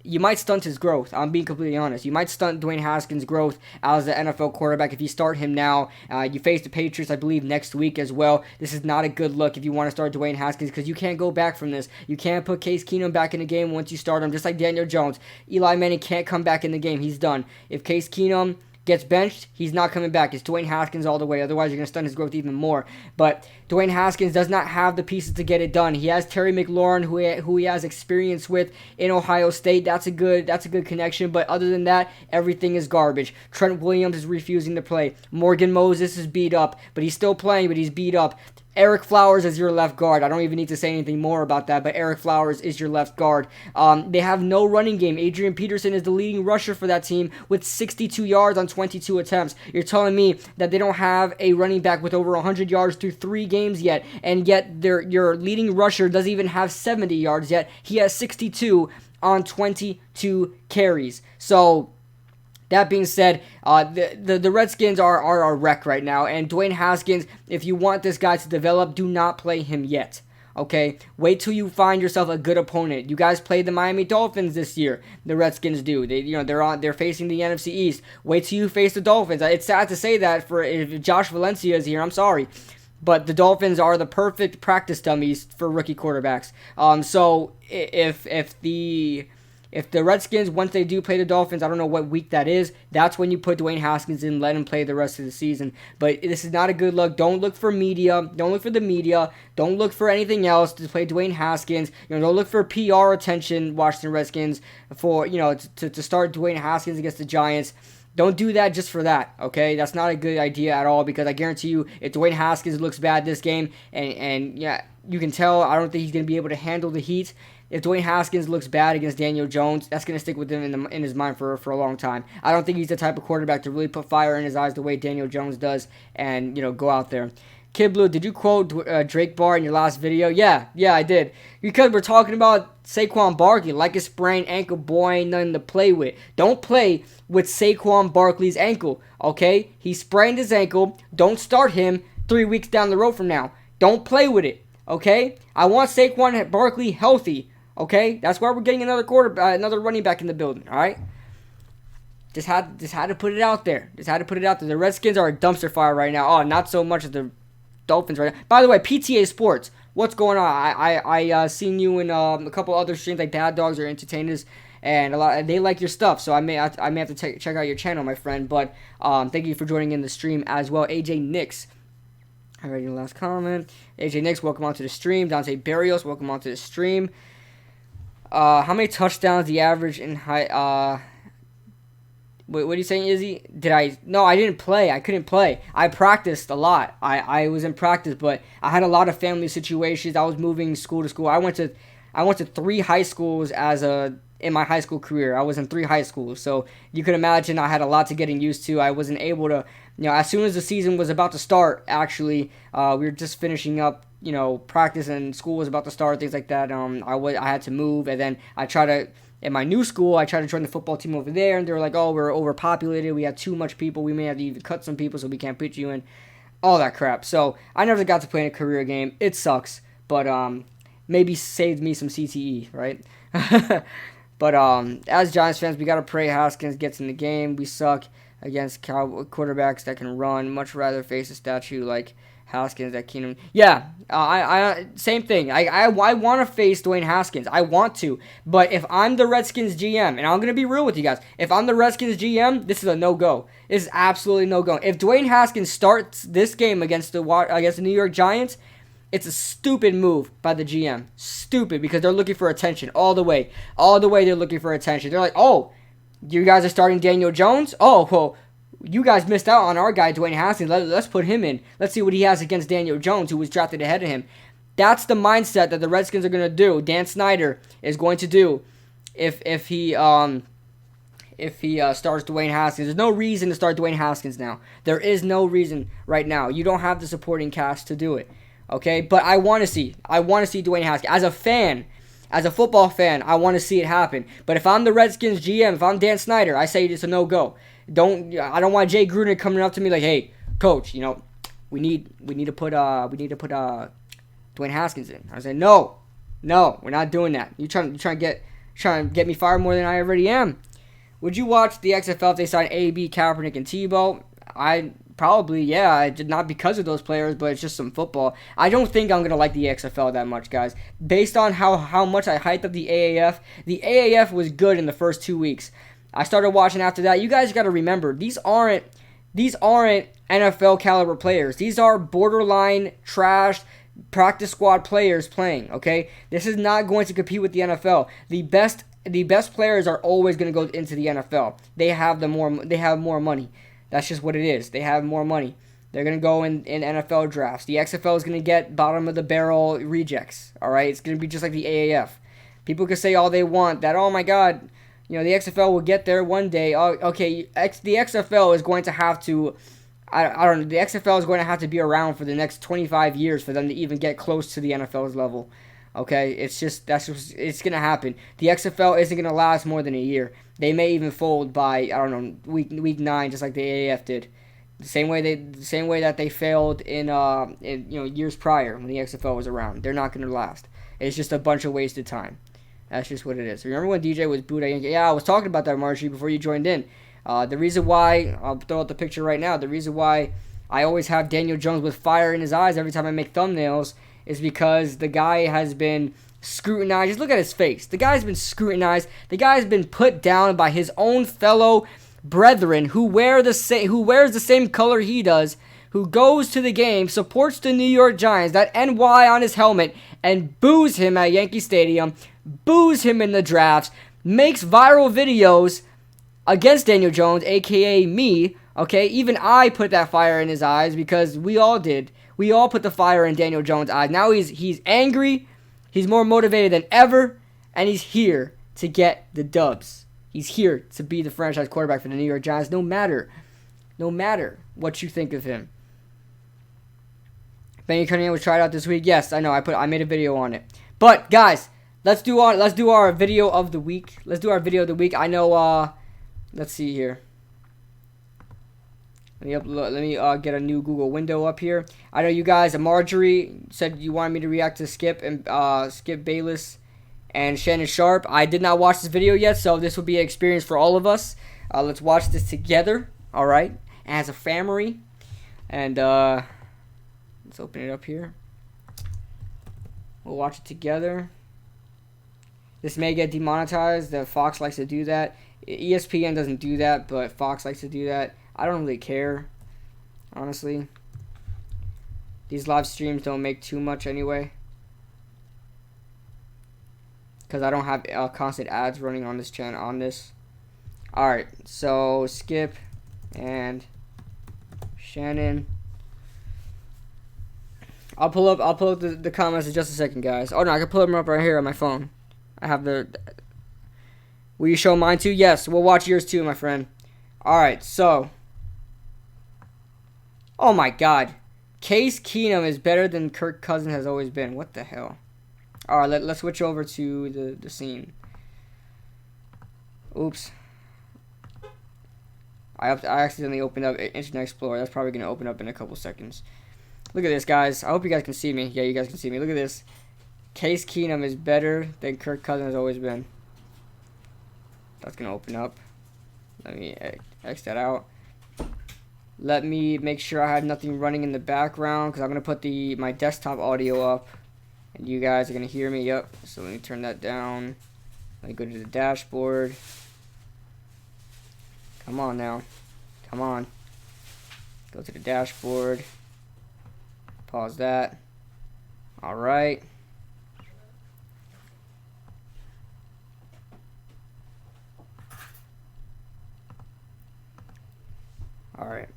You might stunt his growth. I'm being completely honest. You might stunt Dwayne Haskins' growth as the NFL quarterback if you start him now. You face the Patriots, I believe, next week as well. This is not a good look if you want to start Dwayne Haskins because you can't go back from this. You can't put Case Keenum back in the game once you start him, just like Daniel Jones. Eli Manning can't come back in the game. He's done. If Case Keenum gets benched, he's not coming back. It's Dwayne Haskins all the way. Otherwise, you're going to stunt his growth even more. But Dwayne Haskins does not have the pieces to get it done. He has Terry McLaurin, who he has experience with in Ohio State. That's a good connection. But other than that, everything is garbage. Trent Williams is refusing to play. Morgan Moses is beat up, but he's still playing, but he's beat up. Eric Flowers is your left guard. I don't even need to say anything more about that, but Eric Flowers is your left guard. They have no running game. Adrian Peterson is the leading rusher for that team with 62 yards on 22 attempts. You're telling me that they don't have a running back with over 100 yards through 3 games yet, and yet your leading rusher doesn't even have 70 yards yet. He has 62 on 22 carries. So that being said, the Redskins are a wreck right now. And Dwayne Haskins, if you want this guy to develop, do not play him yet. Okay? Wait till you find yourself a good opponent. You guys played the Miami Dolphins this year. The Redskins do. They're facing the NFC East. Wait till you face the Dolphins. It's sad to say that if Josh Valencia is here. I'm sorry. But the Dolphins are the perfect practice dummies for rookie quarterbacks. So if the Redskins, once they do play the Dolphins, I don't know what week that is, that's when you put Dwayne Haskins in, let him play the rest of the season. But this is not a good look. Don't look for media. Don't look for the media. Don't look for anything else to play Dwayne Haskins. Don't look for PR attention, Washington Redskins, for, to start Dwayne Haskins against the Giants. Don't do that just for that, okay? That's not a good idea at all because I guarantee you if Dwayne Haskins looks bad this game, and yeah, you can tell, I don't think he's going to be able to handle the heat. If Dwayne Haskins looks bad against Daniel Jones, that's going to stick with him in his mind for a long time. I don't think he's the type of quarterback to really put fire in his eyes the way Daniel Jones does and, go out there. Kid Blue, did you quote Drake Barr in your last video? Yeah, I did. Because we're talking about Saquon Barkley, like a sprained ankle, boy, ain't nothing to play with. Don't play with Saquon Barkley's ankle, okay? He sprained his ankle. Don't start him 3 weeks down the road from now. Don't play with it, okay? I want Saquon Barkley healthy. Okay, that's why we're getting another running back in the building. All right, just had to put it out there. The Redskins are a dumpster fire right now. Oh, not so much as the Dolphins right now. By the way, PTA Sports, what's going on? I seen you in a couple other streams like Dad Dogs or Entertainers, and they like your stuff. So I may have to check out your channel, my friend. But thank you for joining in the stream as well, AJ Nix. I read your last comment. AJ Nix, welcome onto the stream. Dante Barrios, welcome onto the stream. How many touchdowns the average in high? What are you saying, Izzy? No, I didn't play. I couldn't play. I practiced a lot. I was in practice, but I had a lot of family situations. I was moving school to school. I went to 3 high schools in my high school career. I was in 3 high schools, so you can imagine I had a lot to getting used to. I wasn't able to, as soon as the season was about to start, actually, we were just finishing up, practice and school was about to start, things like that. I had to move, and then in my new school, I tried to join the football team over there, and they were like, oh, we're overpopulated, we have too much people, we may have to even cut some people, so we can't put you in, all that crap. So I never got to play in a career game. It sucks, but maybe saved me some CTE, right? But as Giants fans, we got to pray Haskins gets in the game. We suck against quarterbacks that can run. Much rather face a statue like Haskins at Keenum. Yeah, I same thing. I want to face Dwayne Haskins. I want to. But if I'm the Redskins GM, and I'm going to be real with you guys, if I'm the Redskins GM, this is a no-go. This is absolutely no-go. If Dwayne Haskins starts this game against the New York Giants, it's a stupid move by the GM. Stupid, because they're looking for attention all the way. All the way they're looking for attention. They're like, oh, you guys are starting Daniel Jones? Oh, well, you guys missed out on our guy, Dwayne Haskins. Let's put him in. Let's see what he has against Daniel Jones, who was drafted ahead of him. That's the mindset that the Redskins are going to do. Dan Snyder is going to do if he starts Dwayne Haskins. There's no reason to start Dwayne Haskins now. There is no reason right now. You don't have the supporting cast to do it. Okay? But I want to see Dwayne Haskins. As a fan, as a football fan, I want to see it happen. But if I'm the Redskins GM, if I'm Dan Snyder, I say it's a no-go. I don't want Jay Gruden coming up to me like, hey, coach, we need to put Dwayne Haskins in. I say, no, we're not doing that. You trying to get me fired more than I already am. Would you watch the XFL if they signed AB, Kaepernick, and Tebow? Probably, yeah. Not because of those players, but it's just some football. I don't think I'm going to like the XFL that much, guys. Based on how much I hyped up the AAF was good in the first 2 weeks. I started watching after that. You guys got to remember, these aren't NFL caliber players. These are borderline trash practice squad players playing, okay? This is not going to compete with the NFL. The best players are always going to go into the NFL. They have more money. That's just what it is. They have more money. They're going to go in NFL drafts. The XFL is going to get bottom of the barrel rejects, all right? It's going to be just like the AAF. People can say all they want that, oh my God, the XFL will get there one day. Oh, okay, the XFL is going to have to, I don't know, the XFL is going to have to be around for the next 25 years for them to even get close to the NFL's level. Okay, it's going to happen. The XFL isn't going to last more than a year. They may even fold by, I don't know, week 9, just like the AAF did. The same way that they failed in years prior when the XFL was around. They're not going to last. It's just a bunch of wasted time. That's just what it is. Remember when DJ was booed at Yankee? Yeah, I was talking about that, Margie, before you joined in. The reason why, I'll throw out the picture right now, the reason why I always have Daniel Jones with fire in his eyes every time I make thumbnails is because the guy has been scrutinized. Just look at his face. The guy's been scrutinized. The guy's been put down by his own fellow brethren who wears the same color he does, who goes to the game, supports the New York Giants, that NY on his helmet, and boos him at Yankee Stadium, boos him in the drafts, makes viral videos against Daniel Jones, a.k.a. me, okay? Even I put that fire in his eyes because we all did. We all put the fire in Daniel Jones' eyes. Now he's angry, he's more motivated than ever, and he's here to get the dubs. He's here to be the franchise quarterback for the New York Giants, no matter what you think of him. Benny Cunningham was tried out this week. Yes, I know. I made a video on it. But guys, let's do our video of the week. I know. Let's see here. Let me get a new Google window up here. I know you guys. Marjorie said you wanted me to react to Skip Bayless and Shannon Sharp. I did not watch this video yet, so this will be an experience for all of us. Let's watch this together. All right, as a family, and let's open it up here. We'll watch it together. This may get demonetized. Fox likes to do that. ESPN doesn't do that, but Fox likes to do that. I don't really care, honestly. These live streams don't make too much anyway, because I don't have constant ads running on this channel. All right, so Skip and Shannon. I'll pull up the comments in just a second, guys. Oh no, I can pull them up right here on my phone. I have the. Will you show mine too? Yes, we'll watch yours too, my friend. All right, so. Oh my God, Case Keenum is better than Kirk Cousins has always been. What the hell? All right, let's switch over to the scene. Oops. I accidentally opened up Internet Explorer. That's probably gonna open up in a couple seconds. Look at this, guys. I hope you guys can see me. Yeah, you guys can see me. Look at this. Case Keenum is better than Kirk Cousins has always been. That's going to open up. Let me X that out. Let me make sure I have nothing running in the background because I'm going to put my desktop audio up. And you guys are going to hear me. Yep. So let me turn that down. Let me go to the dashboard. Come on now. Come on. Go to the dashboard. Pause that. All right. All right.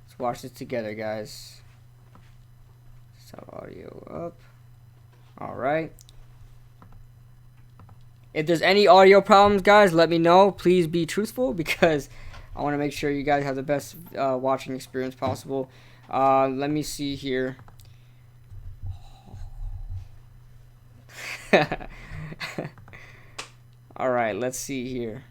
Let's watch this together, guys. So audio up. All right. If there's any audio problems, guys, let me know. Please be truthful because I want to make sure you guys have the best watching experience possible. Let me see here. All right, let's see here.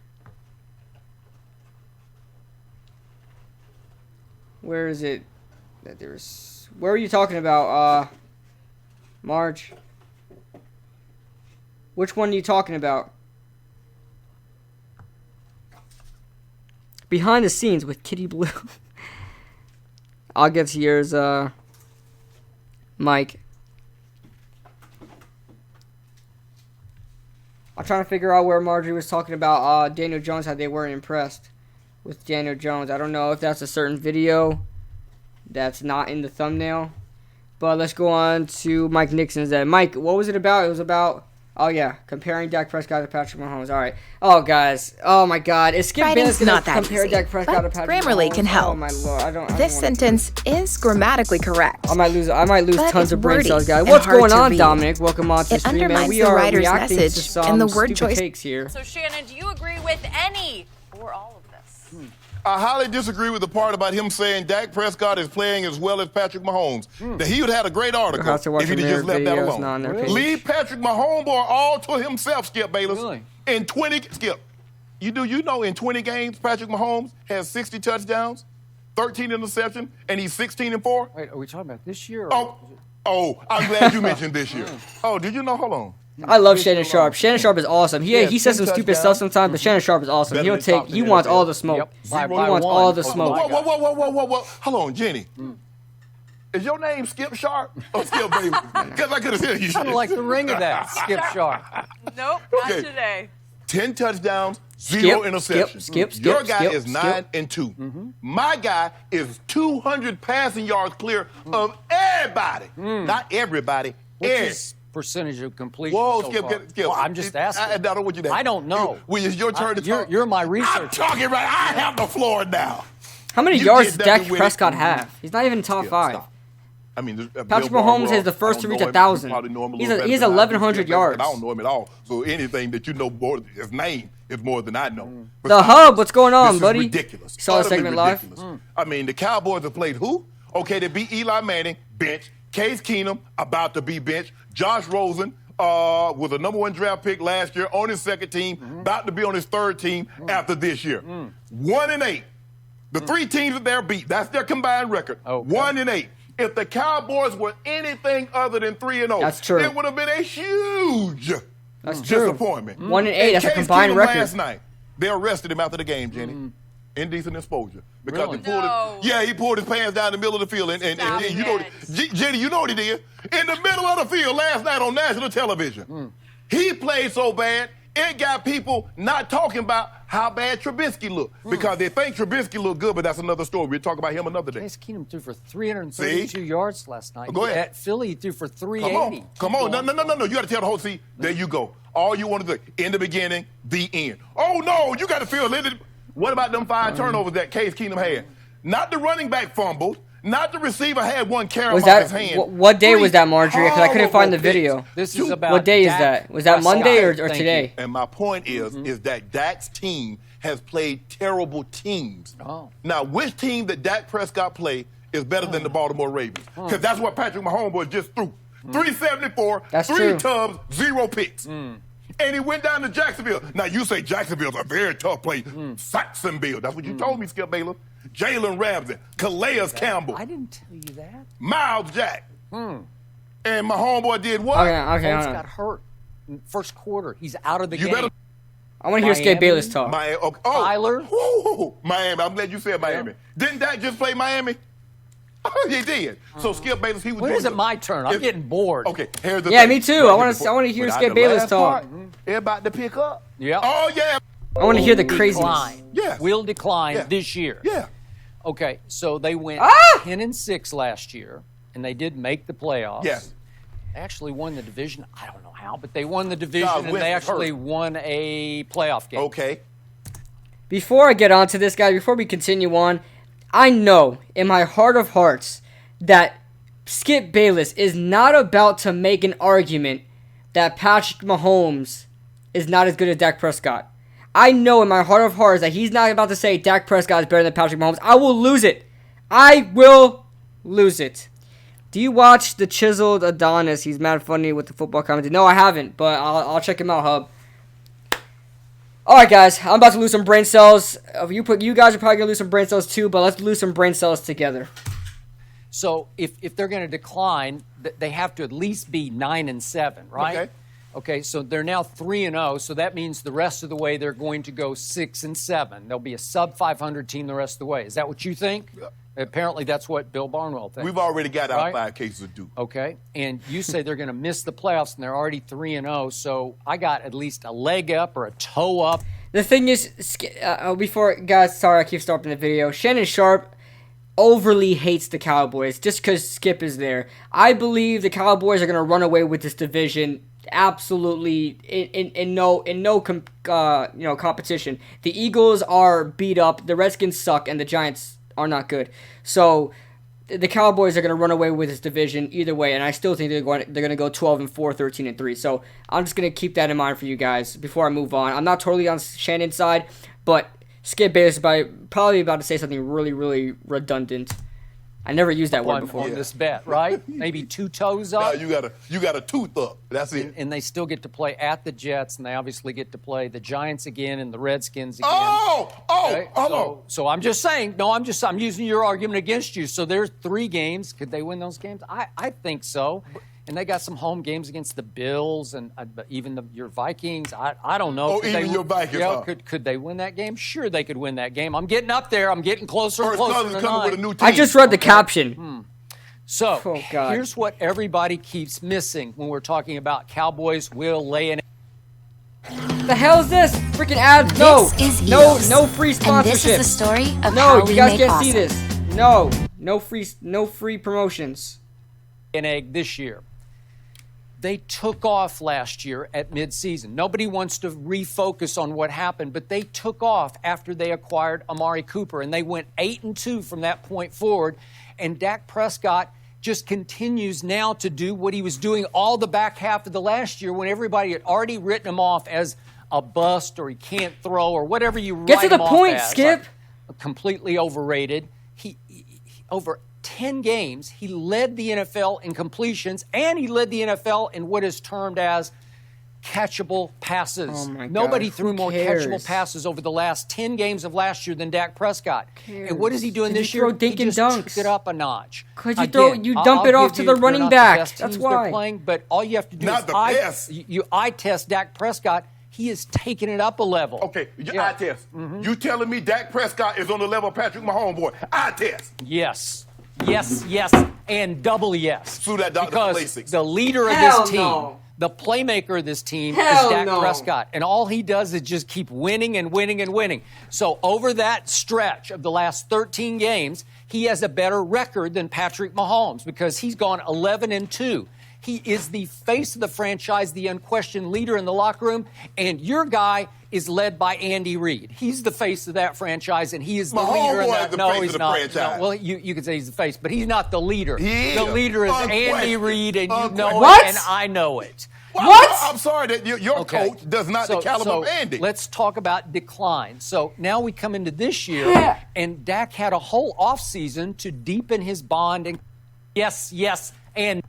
Where is it? Where are you talking about, Marge? Which one are you talking about? Behind the scenes with Kitty Blue. I'll get to yours, Mike. I'm trying to figure out where Marjorie was talking about Daniel Jones, how they weren't impressed with Daniel Jones. I don't know if that's a certain video that's not in the thumbnail. But let's go on to Mike Nixon's. Mike, what was it about? It was about... Oh, yeah. Comparing Dak Prescott to Patrick Mahomes. All right. Oh, guys. Oh, my God. Is Skip Bayless going to compare Dak Prescott to Patrick Grammarly Mahomes? can help. Oh, my Lord. I don't This sentence is grammatically correct. I might lose tons of brain cells, guys. and What's hard going to on, read. Dominic? Welcome on to the It stream, man. undermines We the are writer's reacting to message some and the word stupid choice. takes here. So, Shannon, do you agree with any or all of this? I highly disagree with the part about him saying Dak Prescott is playing as well as Patrick Mahomes. That he would have had a great article Have to watch if he'd your just left that videos, alone. not on their page. Leave Patrick Mahomes all to himself, Skip Bayless. Really? In 20, Skip, you know in 20 games, Patrick Mahomes has 60 touchdowns, 13 interceptions, and he's 16-4? Wait, are we talking about this year? Or I'm glad you mentioned this year. Oh, did you know? Hold on. I love Shannon Sharp. Shannon Sharp is awesome. He Yeah, says some 10 stupid stuff sometimes, but Shannon Sharp is awesome. Better He'll than top take. He in the wants NFL. all the smoke. Yep. He By wants one. all the Oh, smoke. my Whoa. Hold on, Jenny. Is your name Skip Sharp or Skip Bayless? Because I could have said you. kind of like the ring of that, Skip Sharp. Nope, not Okay. today. 10 touchdowns, 0 interceptions. Skip, Your guy skip, is 9-2. My guy is 200 passing yards clear of everybody. Not everybody. What's his percentage of completion Whoa, so Skip, far? Skip. Well, I'm just asking. I don't want you to. I don't know. Well, it's your turn to talk. You're my I'm researcher. talking right. I have the floor now. How many You yards get does Dak nothing with Prescott it. have? He's not even top Skip, 5. stop. I mean, Patrick Mahomes is the first to reach 1,000. He has 1,100 yards. I don't know him at all. So anything that you know more his name is more than I know. But The stop. Hub, what's going on, This buddy? is ridiculous. Saw the Utterly segment live? ridiculous. I mean, the Cowboys have played who? Okay, they beat Eli Manning, bench. Case Keenum, about to be bench. Josh Rosen was a number 1 draft pick last year on his second team, about to be on his third team after this year. 1-8. The 3 teams that they're beat, that's their combined record. Okay. 1-8. If the Cowboys were anything other than 3-0, That's true. it would have been a huge disappointment. 1-8, that's a Case combined Keenum record. Last night, they arrested him after the game, Jenny. Indecent exposure. Because Really? he pulled No. he pulled his pants down the middle of the field. And Stop you know, it. Jenny, you know what he did? In the middle of the field last night on national television. He played so bad, it got people not talking about how bad Trubisky looked. Because they think Trubisky looked good, but that's another story. We'll talk about him another day. Case Keenum threw for 332 yards last night. Go ahead. At Philly, he threw for 380. Come on. No. You got to tell the whole scene. There you go. All you want to do, in the beginning, the end. Oh, no, you got to feel it. What about them 5 turnovers that Case Keenum had? Not the running back fumbled. Not the receiver had one carry off his hand. What day was that, Marjorie? Because I couldn't find the video. This is about What day is Dak that? Was that Prescott. Monday or Thank you. today? And my point is that Dak's team has played terrible teams. Oh. Now, which team that Dak Prescott played is better than the Baltimore Ravens? Because that's what Patrick Mahomes was just threw. 374, That's 3 true. tubs, 0 picks. And he went down to Jacksonville. Now, you say Jacksonville's a very tough place. Saxonville. That's what you told me, Skip Bayless. Jalen Ramsey, Calais Campbell, I didn't tell you that. Miles Jack. And my homeboy did what? Okay, Colts hold on. got hurt in first quarter. He's out of the You game. better I want to hear Skip Miami? Bayless talk. Miami. Okay. Tyler? Miami. I'm glad you said Miami. Didn't Dak just play Miami? He did. So Skip Bayless, he was. When is it my turn? I'm getting bored. Okay, here's the Yeah, thing. me too. I want to hear Without Skip the Bayless last talk. part, Everybody to pick up. Yeah. Oh yeah. I want to hear the craziness. Decline. Yes. Will decline Yeah. this year. Yeah. Okay, so they went Ah! 10-6 last year, and they did make the playoffs. Yes. They actually won the division. I don't know how, but they won the division, Charles and Wentz they was actually hurt. won a playoff game. Okay. Before I get on to this, guys, before we continue on, I know in my heart of hearts that Skip Bayless is not about to make an argument that Patrick Mahomes is not as good as Dak Prescott. I know in my heart of hearts that he's not about to say Dak Prescott is better than Patrick Mahomes. I will lose it. I will lose it. Do you watch the Chiseled Adonis? He's mad funny with the football commentary. No, I haven't, but I'll check him out, Hub. All right, guys, I'm about to lose some brain cells. You guys are probably gonna lose some brain cells too, but let's lose some brain cells together. So if they're going to decline, they have to at least be 9-7, right? Okay. Okay, so they're now 3-0, so that means the rest of the way they're going to go 6-7. They'll be a sub 500 team the rest of the way. Is that what you think? Apparently, that's what Bill Barnwell thinks. We've already got our Right? 5 cases of Duke. Okay, and you say they're going to miss the playoffs, and they're already 3-0. So I got at least a leg up or a toe up. The thing is, before guys, sorry I keep stopping the video. Shannon Sharp overly hates the Cowboys just because Skip is there. I believe the Cowboys are going to run away with this division. Absolutely, in no competition. The Eagles are beat up, the Redskins suck, and the Giants are not good. So the Cowboys are going to run away with this division either way, and I still think they're going to go 12-4, 13-3. So I'm just going to keep that in mind for you guys before I move on. I'm not totally on Shannon's side, but Skip Bayless is probably about to say something really, really redundant. I never used that word before. On this bet, right? Maybe 2 toes Now up. you got a tooth up. That's it. And they still get to play at the Jets, and they obviously get to play the Giants again and the Redskins again. Okay? Hold on. So I'm just saying. No, I'm using your argument against you. So there's 3 games. Could they win those games? I think so. And they got some home games against the Bills and even your Vikings. I don't know. Oh, Could even they, your Vikings, Yeah, huh? could they win that game? Sure, they could win that game. I'm getting up there. I'm getting closer and First closer cousin's to coming with a 9. new team. I just read the caption. So Oh, God. here's what everybody keeps missing when we're talking about Cowboys will lay an. The hell is this? Freaking ads? No, This is no, EOS. no free And sponsorship. this is the story of No, how you we guys make can't see awesome. this. No free promotions. An egg this year. They took off last year at midseason. Nobody wants to refocus on what happened, but they took off after they acquired Amari Cooper, and they went 8-2 from that point forward. And Dak Prescott just continues now to do what he was doing all the back half of the last year when everybody had already written him off as a bust or he can't throw or whatever you Get write to the him off point, as, Skip. like, completely overrated. He over 10 games, he led the NFL in completions, and he led the NFL in what is termed as catchable passes. Oh my Nobody God, threw who more cares? catchable passes over the last 10 games of last year than Dak Prescott. And what is he doing Did this you year? throw dink he and just dunks? took it up a notch. 'Cause you Again, dump I'll it off give to you, the they're running not back. The best That's teams why. they're playing, but all you have to do Not is the best. you eye test Dak Prescott. He is taking it up a level. Okay, Yeah. eye test. You telling me Dak Prescott is on the level of Patrick Mahomes, boy? Eye test. Yes, and double yes. Sue that Dr. Because Lasix. the leader of Hell this team, no. the playmaker of this team Hell is Dak no. Prescott. And all he does is just keep winning and winning and winning. So over that stretch of the last 13 games, he has a better record than Patrick Mahomes because he's gone 11-2. He is the face of the franchise, the unquestioned leader in the locker room, and your guy is led by Andy Reid. He's the face of that franchise, and he is the My leader in homeboy that. is the No, face he's of the not. franchise. No, well, you could say he's the face, but he's not the leader. He The is. leader is Andy Unquestioned. Reid, and you know Unquestioned. it, What? and I know it. Well, What? I'm sorry that your Okay. coach does not the caliber of Andy. Let's talk about decline. So now we come into this year, Yeah. and Dak had a whole offseason to deepen his bond. And yes, and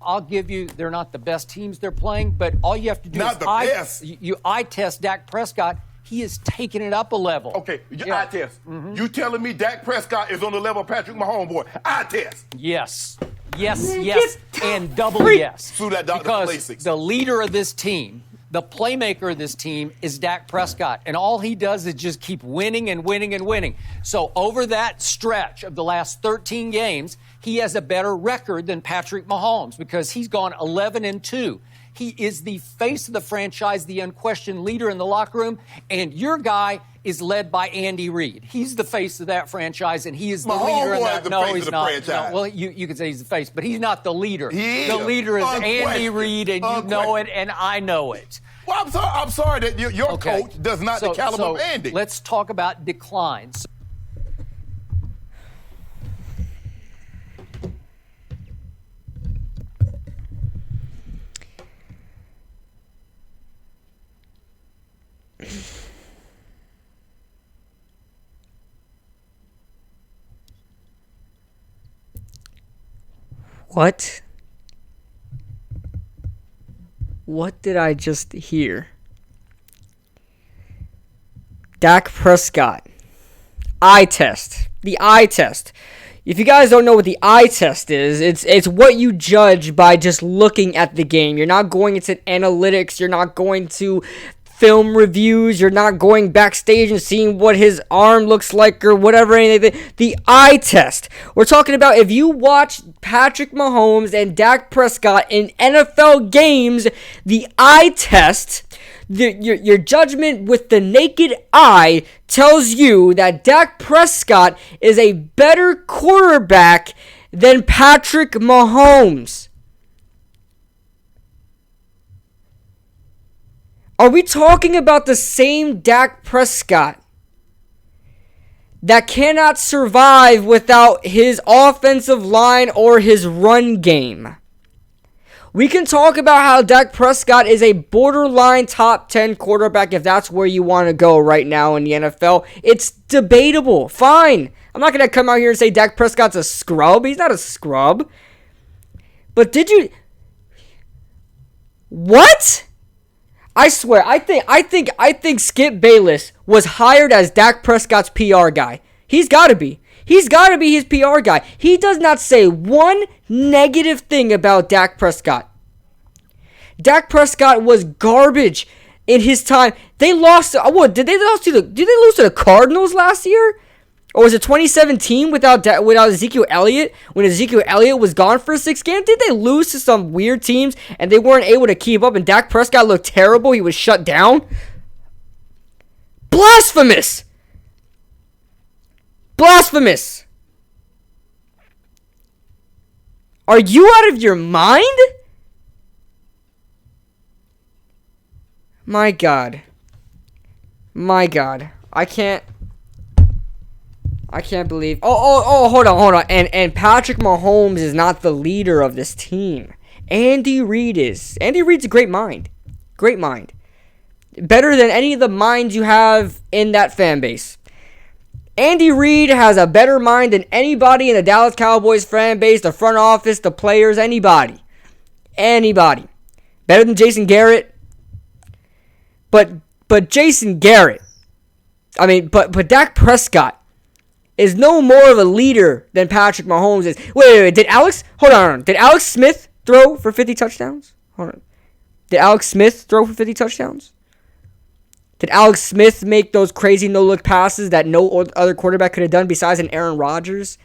I'll give you, they're not the best teams they're playing, but all you have to do Not is the best. you eye test Dak Prescott. He is taking it up a level. Okay, Yeah. eye test. You telling me Dak Prescott is on the level of Patrick Mahomes, boy? Eye test. Yes, get and double freak. yes. Sue that Dr. Because Lasix. the leader of this team, The playmaker of this team is Dak Prescott, and all he does is just keep winning and winning and winning. So over that stretch of the last 13 games, he has a better record than Patrick Mahomes because he's gone 11-2. He is the face of the franchise, the unquestioned leader in the locker room, and your guy is led by Andy Reid. He's the face of that franchise, and he is the leader in that. No, he's not. No, well, you can say he's the face, but he's not the leader. The leader is Andy Reid, and you know it, and I know it. Well, I'm sorry that your coach does not the caliber of Andy. Let's talk about declines. What? What did I just hear? Dak Prescott. Eye test. The eye test. If you guys don't know what the eye test is, it's what you judge by just looking at the game. You're not going into analytics. You're not going to film reviews. You're not going backstage and seeing what his arm looks like or whatever. Anything. The eye test. We're talking about if you watch Patrick Mahomes and Dak Prescott in NFL games, the eye test, your judgment with the naked eye tells you that Dak Prescott is a better quarterback than Patrick Mahomes. Are we talking about the same Dak Prescott that cannot survive without his offensive line or his run game? We can talk about how Dak Prescott is a borderline top 10 quarterback if that's where you want to go right now in the NFL. It's debatable. Fine. I'm not going to come out here and say Dak Prescott's a scrub. He's not a scrub. But did you... What? I swear, I think Skip Bayless was hired as Dak Prescott's PR guy. He's got to be. He's got to be his PR guy. He does not say one negative thing about Dak Prescott. Dak Prescott was garbage in his time. They lost. What did they lose to? Did they lose to the Cardinals last year? Or was it 2017 without Ezekiel Elliott? When Ezekiel Elliott was gone for 6 games? Did they lose to some weird teams and they weren't able to keep up and Dak Prescott looked terrible? He was shut down? Blasphemous! Blasphemous! Are you out of your mind? My God. My God. I can't believe. Hold on. And Patrick Mahomes is not the leader of this team. Andy Reid is. Andy Reid's a great mind. Great mind. Better than any of the minds you have in that fan base. Andy Reid has a better mind than anybody in the Dallas Cowboys fan base, the front office, the players, anybody. Anybody. Better than Jason Garrett. But Jason Garrett. But Dak Prescott is no more of a leader than Patrick Mahomes is. Wait. Did Alex Smith throw for 50 touchdowns? Hold on. Did Alex Smith throw for 50 touchdowns? Did Alex Smith make those crazy no-look passes that no other quarterback could have done besides an Aaron Rodgers?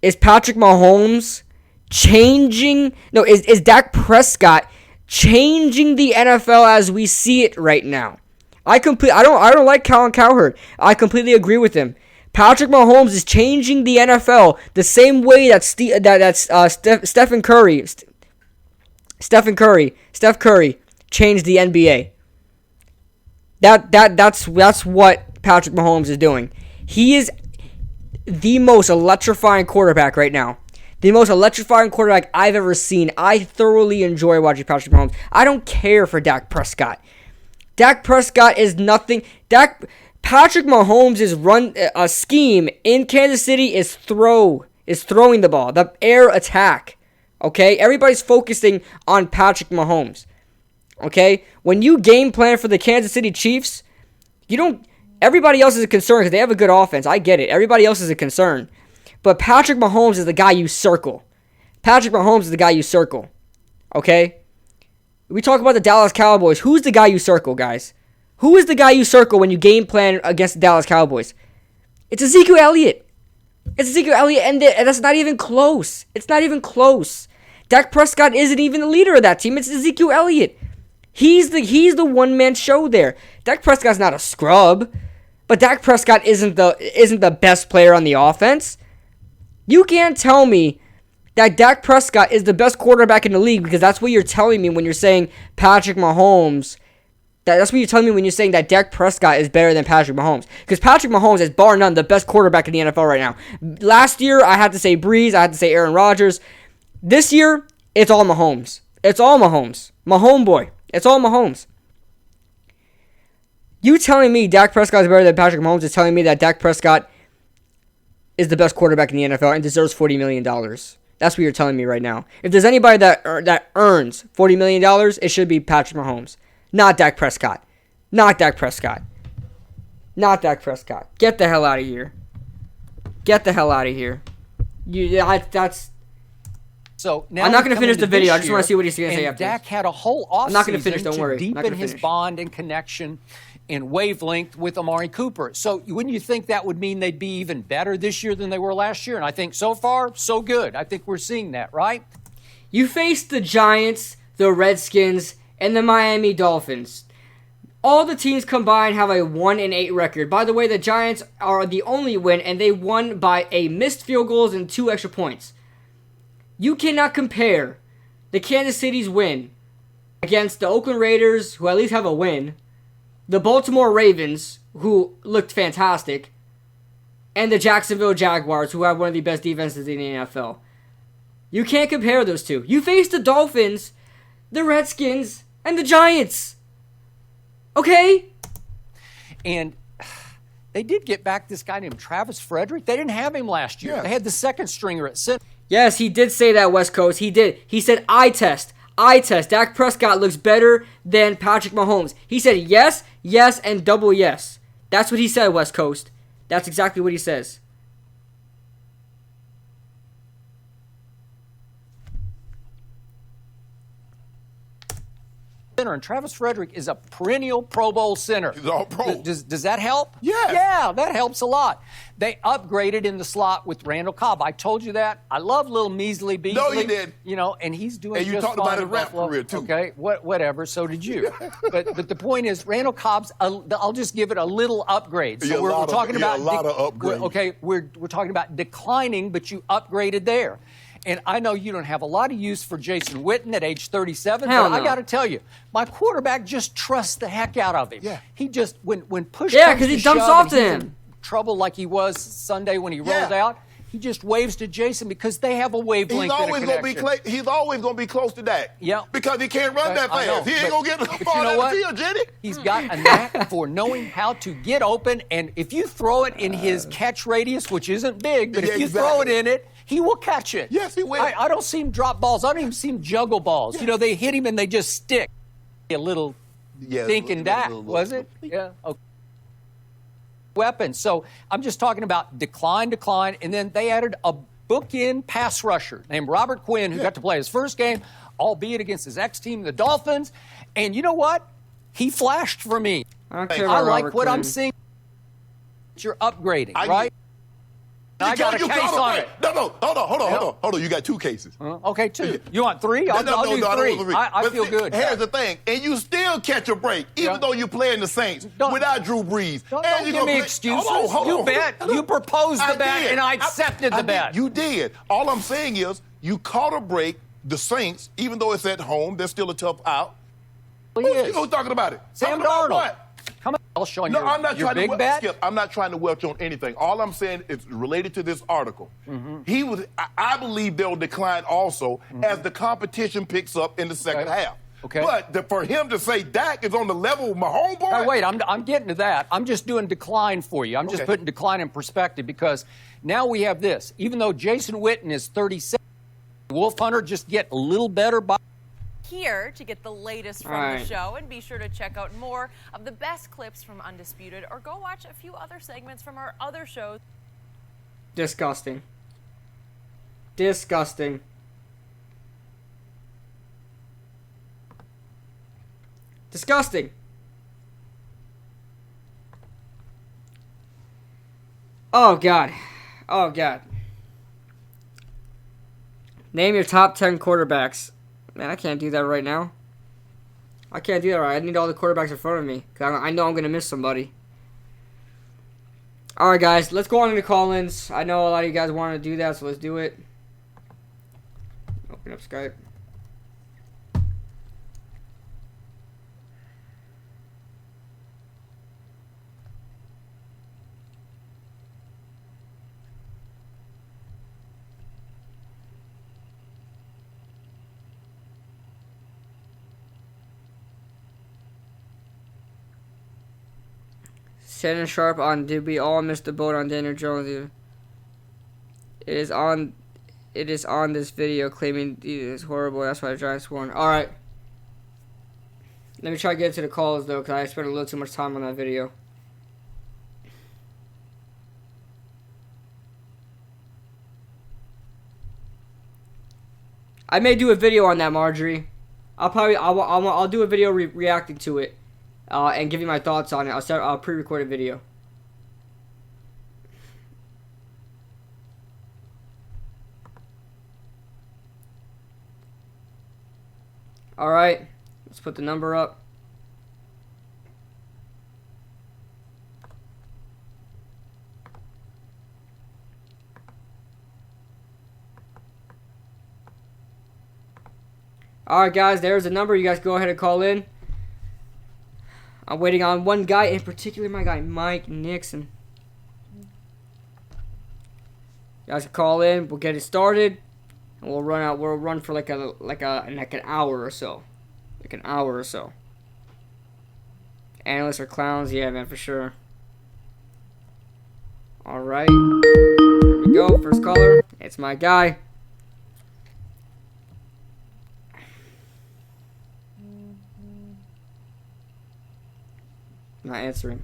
Is Patrick Mahomes changing? No, is Dak Prescott changing the NFL as we see it right now? I don't like Colin Cowherd. I completely agree with him. Patrick Mahomes is changing the NFL the same way that Steph Curry changed the NBA. That's what Patrick Mahomes is doing. He is the most electrifying quarterback right now. The most electrifying quarterback I've ever seen. I thoroughly enjoy watching Patrick Mahomes. I don't care for Dak Prescott. Dak Prescott is nothing. Patrick Mahomes' run scheme in Kansas City is throwing the ball, the air attack. Okay, everybody's focusing on Patrick Mahomes. Okay, when you game plan for the Kansas City Chiefs, you don't. Everybody else is a concern because they have a good offense. I get it. Everybody else is a concern, but Patrick Mahomes is the guy you circle. Patrick Mahomes is the guy you circle. Okay. We talk about the Dallas Cowboys. Who's the guy you circle, guys? Who is the guy you circle when you game plan against the Dallas Cowboys? It's Ezekiel Elliott. It's Ezekiel Elliott, and that's not even close. It's not even close. Dak Prescott isn't even the leader of that team. It's Ezekiel Elliott. He's the one-man show there. Dak Prescott's not a scrub, but Dak Prescott isn't the best player on the offense. You can't tell me that Dak Prescott is the best quarterback in the league, because that's what you're telling me when you're saying Patrick Mahomes. That's what you're telling me when you're saying that Dak Prescott is better than Patrick Mahomes. Because Patrick Mahomes is bar none the best quarterback in the NFL right now. Last year, I had to say Breeze. I had to say Aaron Rodgers. This year, it's all Mahomes. It's all Mahomes. Mahomes boy. It's all Mahomes. You telling me Dak Prescott is better than Patrick Mahomes is telling me that Dak Prescott is the best quarterback in the NFL and deserves $40 million. That's what you're telling me right now. If there's anybody that earns $40 million, it should be Patrick Mahomes. Not Dak Prescott. Not Dak Prescott. Not Dak Prescott. Get the hell out of here. Get the hell out of here. So now I'm not going to finish the video. I just want to year, see what he's going to say after Dak this. had a whole offseason I'm not going to finish. Don't worry. deepen his bond and connection and wavelength with Amari Cooper. So wouldn't you think that would mean they'd be even better this year than they were last year? And I think so far, so good. I think we're seeing that, right? You faced the Giants, the Redskins, and the Miami Dolphins. All the teams combined have a 1-8 record. By the way, the Giants are the only win, and they won by a missed field goals and 2 extra points. You cannot compare the Kansas City's win against the Oakland Raiders, who at least have a win, the Baltimore Ravens, who looked fantastic, and the Jacksonville Jaguars, who have one of the best defenses in the NFL. You can't compare those two. You faced the Dolphins, the Redskins, and the Giants. Okay? And they did get back this guy named Travis Frederick. They didn't have him last year. Yeah. They had the second stringer at center. Yes, he did say that, West Coast. He did. He said, eye test. Eye test. Dak Prescott looks better than Patrick Mahomes. He said yes, yes, and double yes. That's what he said, West Coast. That's exactly what he says. And Travis Frederick is a perennial Pro Bowl center. He's all pro. Does that help? Yes. Yeah, that helps a lot. They upgraded in the slot with Randall Cobb. I told you that. I love little Measly Beasley. No, you did. You know, and he's doing And you just talked fine about his in rap Buffalo. career, too. Okay, whatever. So did you. but the point is, Randall Cobb's. I'll just give it a little upgrade. So Yeah, we're a talking about lot of upgrades. we're talking about declining, but you upgraded there. And I know you don't have a lot of use for Jason Witten at age 37, Hell but no. I got to tell you, my quarterback just trusts the heck out of him. Yeah. He just, when push Yeah, comes 'cause he to dumps shove off and to he's him. in trouble like he was Sunday when he rolled Yeah. out, he just waves to Jason because they have a wavelength He's and a always gonna be connection. he's always gonna be close to that. Yeah. Because he can't run that I know, fast. He ain't but- gonna get the but ball you know down what? the field, Jenny. He's got a knack for knowing how to get open, and if you throw it in his catch radius, which isn't big, but Yeah, if you throw it exactly. in it, he will catch it. Yes, he will. I don't see him drop balls. I don't even see him juggle balls. You know, they hit him and they just stick. A little Yeah, thinking that, was it? Yeah. Okay. Weapons. So I'm just talking about decline, and then they added a bookend pass rusher named Robert Quinn, who got to play his first game, albeit against his ex-team, the Dolphins. And you know what? He flashed for me. I don't care I about like Robert what I'm Quinn. seeing. You're upgrading, I- right? And I got a You case caught on him. it. No, hold on. You got 2 cases. Okay, 2. You want 3? I'll do I don't 3. want I But feel see, good. Here's the thing, and you still catch a break, even Yeah. though you're playing the Saints Don't- without Drew Brees. Don't And you give gonna me play- excuses. Hold You on. bet. You proposed the I bet, did. and I accepted the did. bet. You did. All I'm saying is you caught a break. The Saints, even though it's at home, they're still a tough out. Well, he is. Who's talking about it? Sam Talking about Darnold. what? Come on, I'll show you No, I'm not your trying big to bet. Skip, I'm not trying to welch on anything. All I'm saying is related to this article. Mm-hmm. He was. I believe they'll decline also as the competition picks up in the second Okay. half. Okay. But for him to say Dak is on the level of my homeboy. Now, wait, I'm getting to that. I'm just doing decline for you. I'm just Okay. putting decline in perspective because now we have this. Even though Jason Witten is 37, Wolf Hunter just get a little better by. Here to get the latest from All the right. show, and be sure to check out more of the best clips from Undisputed, or go watch a few other segments from our other shows. Disgusting. Disgusting. Disgusting. Oh, God. Oh, God. Name your top 10 quarterbacks. Man, I can't do that right now. I can't do that right. I need all the quarterbacks in front of me. 'Cause I know I'm going to miss somebody. Alright, guys. Let's go on into call-ins. I know a lot of you guys want to do that, so let's do it. Open up Skype. Shannon Sharp on did we all miss the boat on Daniel Jones? It is on this video claiming it is horrible. That's why the Giants won. Alright. Let me try to get to the calls though, because I spent a little too much time on that video. I may do a video on that, Marjorie. I'll do a video reacting to it. And give you my thoughts on it. I'll pre-record a video. Alright. Let's put the number up. Alright, guys. There's the number. You guys go ahead and call in. I'm waiting on one guy in particular, my guy Mike Nixon. You guys can call in. We'll get it started, and we'll run out. We'll run for like an hour or so, like an hour or so. Analysts are clowns, yeah, man, for sure. All right, here we go. First caller. It's my guy. Not answering.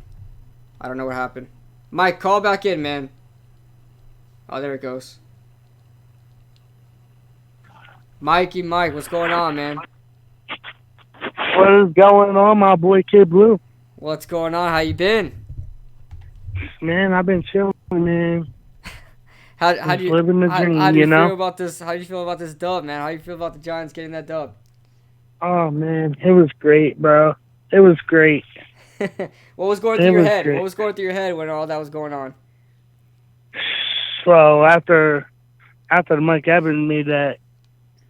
I don't know what happened. Mike, call back in, man. Oh, there it goes. Mikey, Mike, what's going on, man? What is going on, my boy Kid Blue? What's going on? How you been? Man, I've been chilling, man. How do you living the dream, how do you you know? feel about this? How do you feel about this dub, man? How do you feel about the Giants getting that dub? Oh man, it was great, bro. It was great. What was going through your head? Great. What was going through your head when all that was going on? So after Mike Evans made that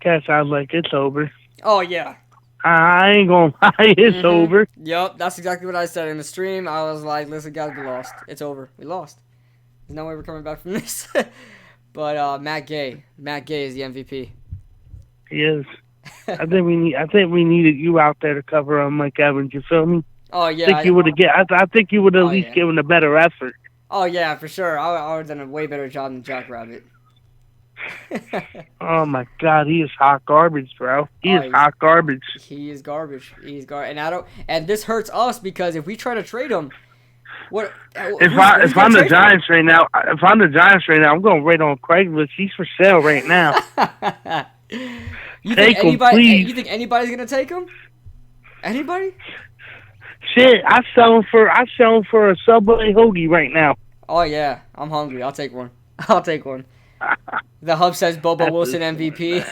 catch, I was like, it's over. Oh yeah. I ain't gonna lie, it's over. Yep, that's exactly what I said in the stream. I was like, listen, guys, we lost. It's over. We lost. There's no way we're coming back from this. But Matt Gay is the MVP. He is. I think we needed you out there to cover on Mike Evans. You feel me? Oh yeah. I think you would have at least given a better effort. Oh yeah, for sure. I would have done a way better job than Jackrabbit. Oh my God, he is hot garbage, bro. He is hot garbage. He is garbage. And this hurts us because if we try to trade him, if I'm the Giants right now, I'm going right on Craigslist. He's for sale right now. Take him, please. You think anybody's gonna take him? Anybody? Shit, I sell him for a Subway hoagie right now. Oh yeah, I'm hungry. I'll take one. The hub says Bobo Wilson MVP.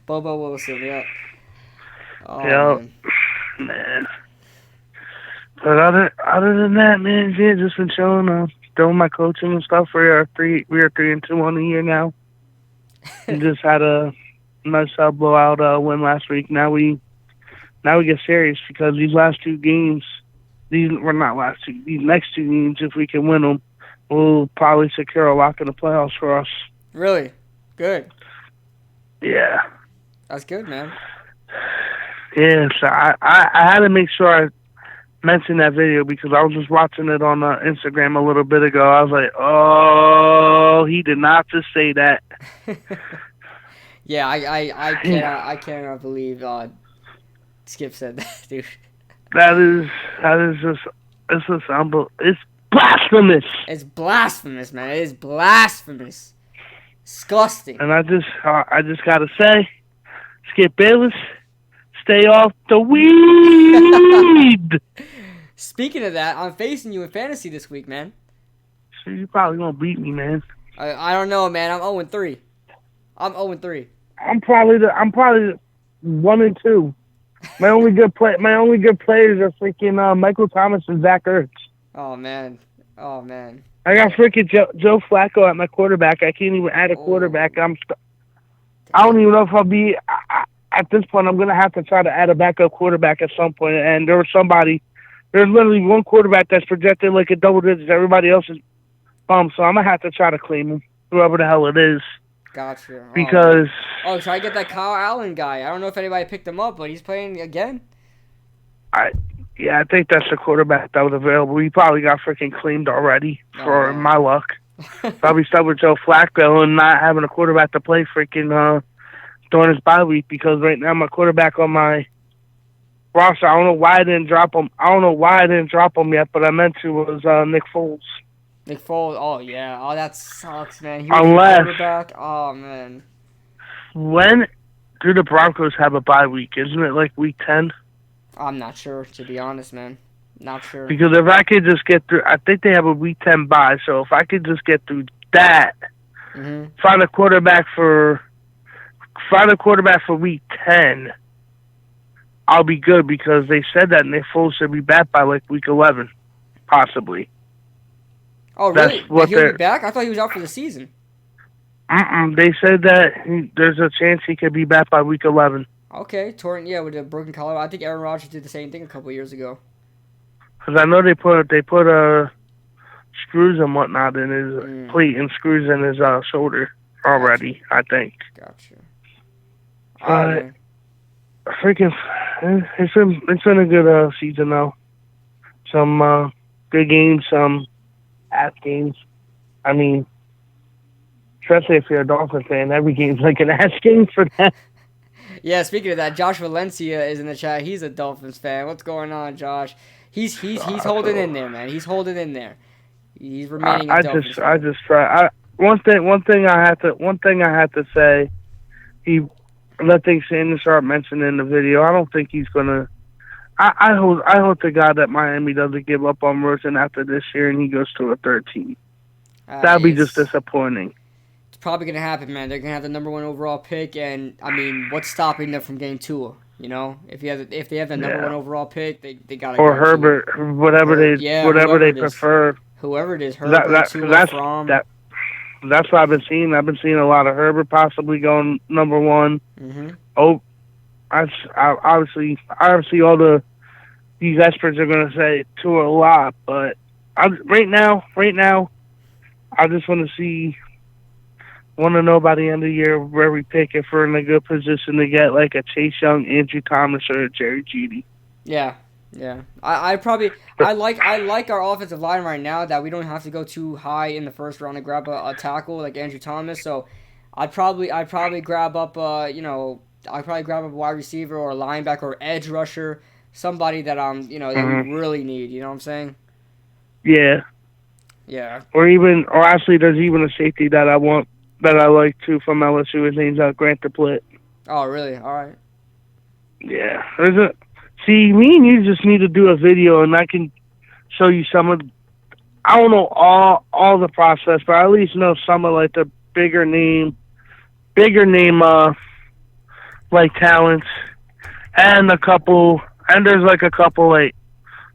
Bobo Wilson, yeah. Oh, man. But other than that, man, yeah, just been chilling, doing my coaching and stuff. We are 3-2 on the year now. We just had a nice blowout win last week. Now we get serious because these next two games, if we can win them, we'll probably secure a lock in the playoffs for us. Really? Good. Yeah. That's good, man. Yeah, so I had to make sure I mentioned that video because I was just watching it on Instagram a little bit ago. I was like, oh, he did not just say that. Yeah, I cannot believe Skip said that, dude. That is just it's blasphemous. It's blasphemous, man. It is blasphemous. Disgusting. And I just gotta say, Skip Bayless, stay off the weed. Speaking of that, I'm facing you in fantasy this week, man. So you probably gonna beat me, man. I don't know, man. I'm 0-3. I'm 0-3. I'm probably 1-2. My only good players are freaking Michael Thomas and Zach Ertz. Oh man. I got freaking Joe Flacco at my quarterback. I can't even add a quarterback. I don't even know if I'll be. At this point, I'm gonna have to try to add a backup quarterback at some point. And there's literally one quarterback that's projected like a double digits. Everybody else is bum. So I'm gonna have to try to claim him, whoever the hell it is. Gotcha. Because try to get that Kyle Allen guy. I don't know if anybody picked him up, but he's playing again. I think that's the quarterback that was available. He probably got freaking claimed already for my luck. Probably stuck with Joe Flacco and not having a quarterback to play freaking during his bye week, because right now my quarterback on my roster, I don't know why I didn't drop him. Yet, but I meant to, was Nick Foles. Nick Foles. Oh yeah. Oh, that sucks, man. He was your quarterback. Oh man. When do the Broncos have a bye week? Isn't it like week 10? I'm not sure, to be honest, man. Not sure. Because if I could just get through, I think they have a week 10 bye. So if I could just get through that, find a quarterback for week 10, I'll be good, because they said that Nick Foles should be back by like week 11, possibly. Oh, really? He'll be back? I thought he was out for the season. They said that there's a chance he could be back by week 11. Okay, with a broken collarbone. I think Aaron Rodgers did the same thing a couple years ago. Because I know they put screws and whatnot in his plate and screws in his shoulder already, I think. Gotcha. Freaking, it's been a good season though. Some good games, some ass games. I mean, especially if you're a Dolphin fan, every game's like an ass game for them. Yeah, speaking of that, Josh Valencia is in the chat. He's a Dolphins fan. What's going on, Josh? He's holding in there, man. He's holding in there. He's remaining a Dolphins fan. I just try. One thing I had to say. He let things Shannon Sharp mentioned in the video. I don't think he's gonna. I hope to God that Miami doesn't give up on Rosen after this year and he goes to a 13. That'd be just disappointing. It's probably gonna happen, man. They're gonna have the number 1 overall pick, and I mean, what's stopping them from getting Tua? You know, if they have the number 1 overall pick, they gotta. Or Herbert, whatever they prefer. Whoever it is, Herbert, Tua, Fromm. That's what I've been seeing. I've been seeing a lot of Herbert possibly going number 1. Oh, obviously all these experts are going to say Tua a lot, but right now, I just want to know by the end of the year where we pick, if we're in a good position to get like a Chase Young, Andrew Thomas, or a Jerry Jeudy. Yeah. I like our offensive line right now, that we don't have to go too high in the first round to grab a tackle like Andrew Thomas. So I'd probably grab up I'd probably grab a wide receiver or a linebacker or edge rusher, somebody that that we really need. You know what I'm saying? Yeah. Yeah. Or actually, there's even a safety that I like too from LSU. His name's Grant DePlitt. Oh, really? All right. Yeah. See, me and you just need to do a video, and I can show you some of. I don't know all the process, but I at least know some of like the bigger name, like talents, and there's like a couple like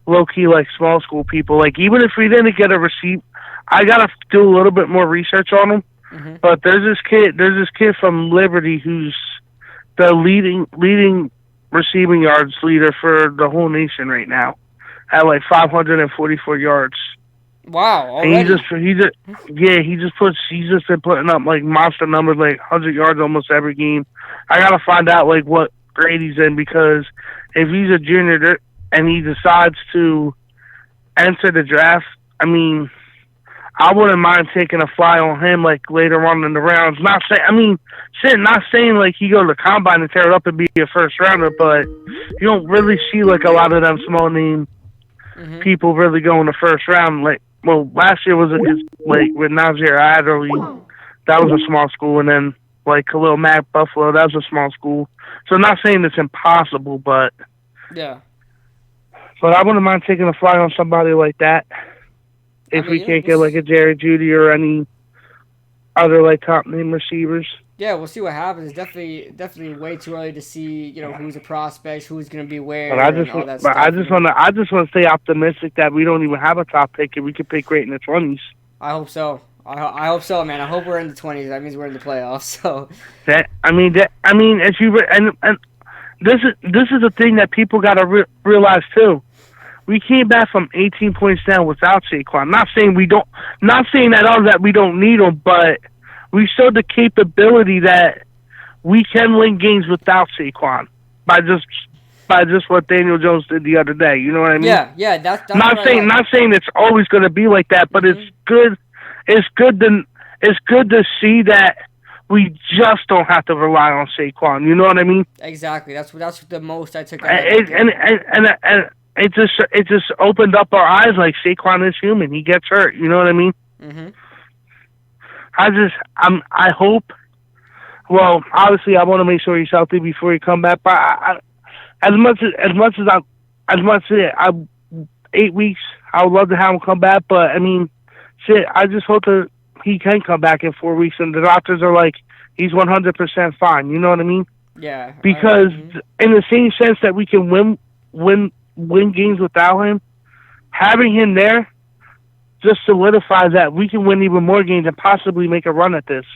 low key like small school people. Like even if we didn't get a receipt, I gotta do a little bit more research on them. But there's this kid from Liberty who's the leading receiving yards leader for the whole nation right now at like 544 yards. Wow! Already? And he's just been putting up like monster numbers, like 100 yards almost every game. I gotta find out like what grade he's in, because if he's a junior and he decides to enter the draft, I mean, I wouldn't mind taking a fly on him like later on in the rounds. Not saying like he go to the combine and tear it up and be a first rounder, but you don't really see like a lot of them small name people really go in the first round. Like, well, last year was like with Nazir Adderley, that was a small school, and then like Khalil Mack, Buffalo. That was a small school. So I'm not saying it's impossible, but Yeah. I wouldn't mind taking a fly on somebody like that if we can't get like a Jerry Jeudy or any other like top name receivers. Yeah, we'll see what happens. Definitely way too early to see, who's a prospect, who's going to be where, But and all that stuff. I just want to stay optimistic that we don't even have a top pick and we can pick great in the 20s. I hope so. I hope so, man. I hope we're in the 20s. That means we're in the playoffs. So as you and this is a thing that people got to realize too. We came back from 18 points down without Saquon. Not saying that we don't need him, but we showed the capability that we can win games without Saquon by just what Daniel Jones did the other day. You know what I mean? Yeah. That's not saying it's always going to be like that, but it's good. It's good to see that we just don't have to rely on Saquon. You know what I mean? Exactly. That's the most I took. And it just opened up our eyes. Like Saquon is human. He gets hurt. You know what I mean? Mm-hmm. I hope. Well, obviously, I want to make sure he's healthy before he come back. But as much as 8 weeks, I would love to have him come back. But I mean, shit, I just hope that he can come back in 4 weeks, and the doctors are like, he's 100% fine. You know what I mean? Yeah. Because in the same sense that we can win games without him, having him there just solidifies that we can win even more games and possibly make a run at this.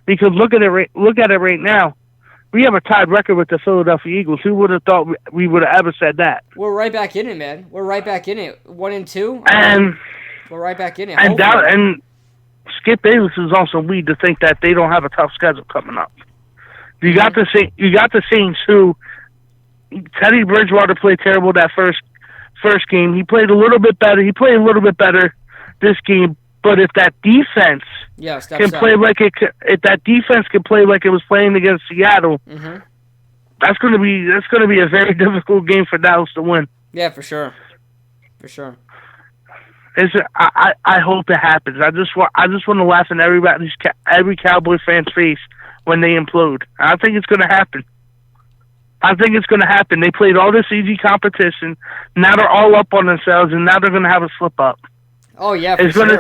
Because look at it right now. We have a tied record with the Philadelphia Eagles. Who would have thought we would have ever said that? We're right back in it, man. We're right back in it. 1-2. And we're right back in it. And Skip Bayless is on some weed to think that they don't have a tough schedule coming up. You got the Saints, who Teddy Bridgewater played terrible that first game. He played a little bit better. This game. But if that defense can play like it was playing against Seattle, that's going to be a very difficult game for Dallas to win. Yeah, for sure. I hope it happens. I just want to laugh in every Cowboy fan's face when they implode. I think it's going to happen. They played all this easy competition. Now they're all up on themselves, and now they're going to have a slip up. Oh yeah, it's going to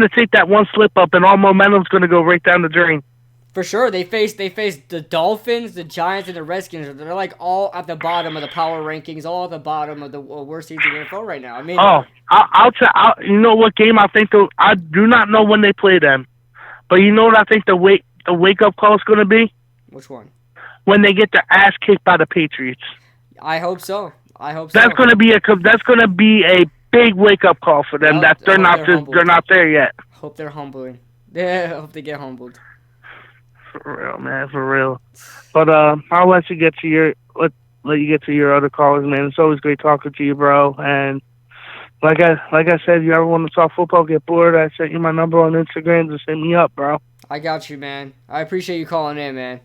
take that one slip up, and all momentum's going to go right down the drain. For sure, they face the Dolphins, the Giants, and the Redskins. They're like all at the bottom of the power rankings, all at the bottom of the worst teams in the NFL right now. I mean, you know what game I think? I do not know when they play them, but you know what I think the wake up call is going to be? Which one? When they get their ass kicked by the Patriots. I hope so. That's going to be a big wake up call for them. They're not there yet. Hope they're humbling. Yeah, hope they get humbled. For real, man, for real. But I'll let you get to your other callers, man. It's always great talking to you, bro. And like I said, you ever want to talk football, get bored, I sent you my number on Instagram. Just hit me up, bro. I got you, man. I appreciate you calling in, man.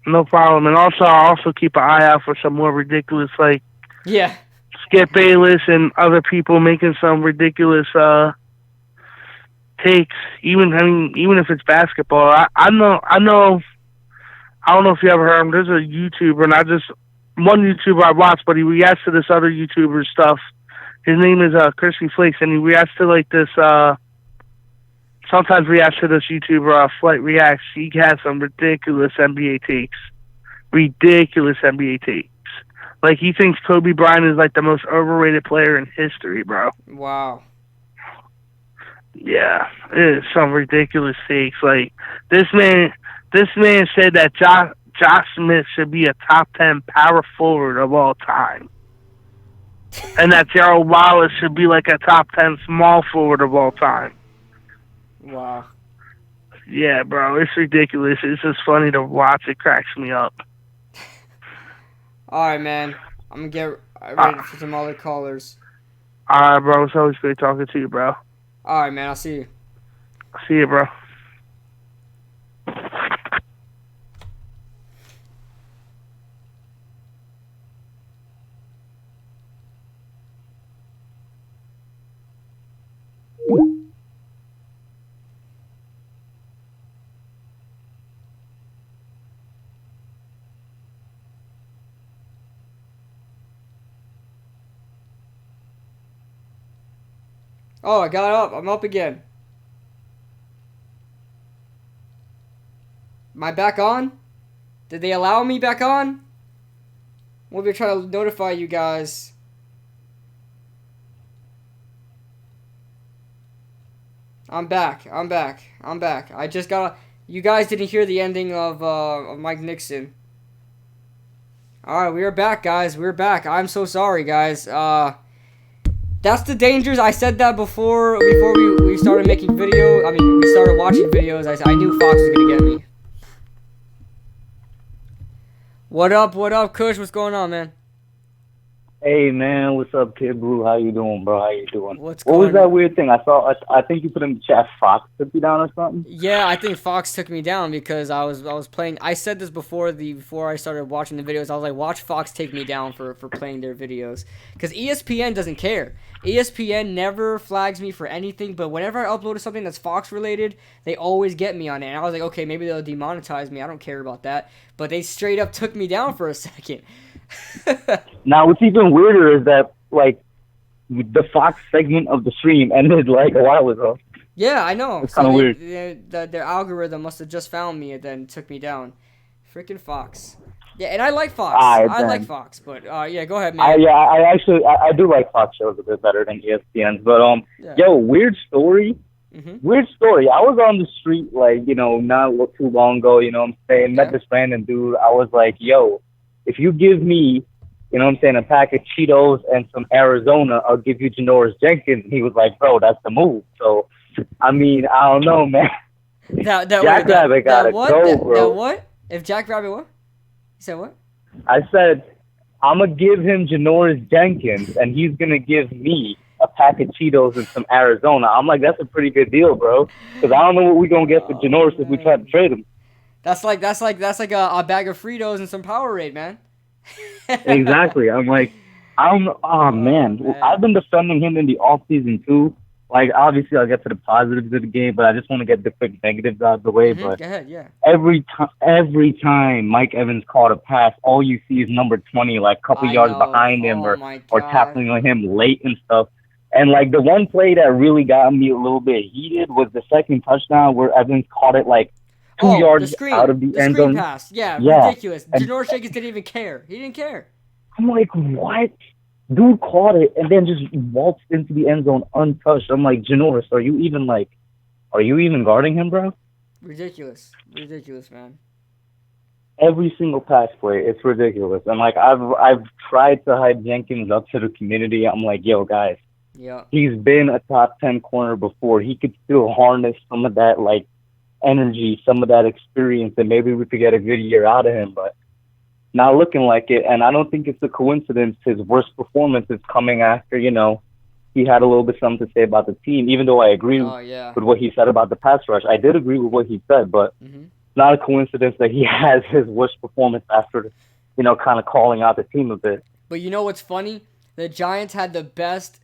No problem. And I'll also keep an eye out for some more ridiculous, like, Skip Bayless and other people making some ridiculous takes. Even if it's basketball. I don't know if you ever heard him. There's a YouTuber, and one YouTuber I watch, but he reacts to this other YouTuber stuff. His name is Crispy Flakes, and he reacts to like this. Sometimes reacts to this YouTuber, Flight Reacts. He has some ridiculous NBA takes. Like, he thinks Kobe Bryant is like the most overrated player in history, bro. Wow. Yeah, it is some ridiculous takes. Like, this man said that Josh Smith should be a top 10 power forward of all time. And that Gerald Wallace should be like a top 10 small forward of all time. Wow. Yeah, bro, it's ridiculous. It's just funny to watch. It cracks me up. All right, man. I'm going to get ready for some other callers. All right, bro. It's always great talking to you, bro. All right, man. I'll see you. See you, bro. Oh, I got up. I'm up again. Am I back on? Did they allow me back on? We'll be trying to notify you guys. I'm back. I just got. You guys didn't hear the ending of Mike Nixon. All right, we are back, guys. We're back. I'm so sorry, guys. That's the dangers. I said that before we started making video. I mean, we started watching videos. I knew Fox was gonna get me. What up, Kush? What's going on, man? Hey man, what's up, Kid Blue? How you doing, bro? How you doing? What was that weird thing? I saw. I think you put in the chat. Fox took you down or something. Yeah, I think Fox took me down because I was playing. I said this before I started watching the videos. I was like, watch Fox take me down for playing their videos because ESPN doesn't care. ESPN never flags me for anything, but whenever I upload something that's Fox related, they always get me on it. And I was like, okay, maybe they'll demonetize me. I don't care about that. But they straight up took me down for a second. Now, what's even weirder is that like the Fox segment of the stream ended like a while ago. Yeah, I know. It's kind of weird. Their algorithm must have just found me and then took me down. Freaking Fox. Yeah, and I like Fox. I like Fox, but yeah, go ahead, man. I do like Fox shows a bit better than ESPN's, but yo, weird story. Mm-hmm. Weird story. I was on the street like not too long ago. You know what I'm saying? Met this random dude. I was like, yo, if you give me, a pack of Cheetos and some Arizona, I'll give you Janoris Jenkins. And he was like, bro, that's the move. So, I mean, I don't know, man. Jack Rabbit gotta go, bro. What? If Jack Rabbit what? You said what? I said, I'm going to give him Janoris Jenkins, and he's going to give me a pack of Cheetos and some Arizona. I'm like, that's a pretty good deal, bro. Because I don't know what we're going to get for Janoris if we try to trade him. That's like a bag of Fritos and some Powerade, man. Exactly. I'm like, oh man. I've been defending him in the off season too. Like, obviously, I'll get to the positives of the game, but I just want to get the quick negatives out of the way. But go ahead, yeah. Every time Mike Evans caught a pass, all you see is number 20, like a couple yards behind him, or tackling on him late and stuff. And like the one play that really got me a little bit heated was the second touchdown where Evans caught it like 2 yards out of the end zone. Pass. Yeah, ridiculous. Janoris Jenkins didn't even care. He didn't care. I'm like, what? Dude caught it and then just waltzed into the end zone untouched. I'm like, Janoris, are you even guarding him, bro? Ridiculous, man. Every single pass play, it's ridiculous. And like, I've tried to hype Jenkins up to the community. I'm like, yo, guys, he's been a top 10 corner before. He could still harness some of that like energy, some of that experience, and maybe we could get a good year out of him. But not looking like it, and I don't think it's a coincidence his worst performance is coming after, he had a little bit something to say about the team, even though I agree with what he said about the pass rush. I did agree with what he said, but not a coincidence that he has his worst performance after, kind of calling out the team a bit. But you know what's funny? The Giants had the best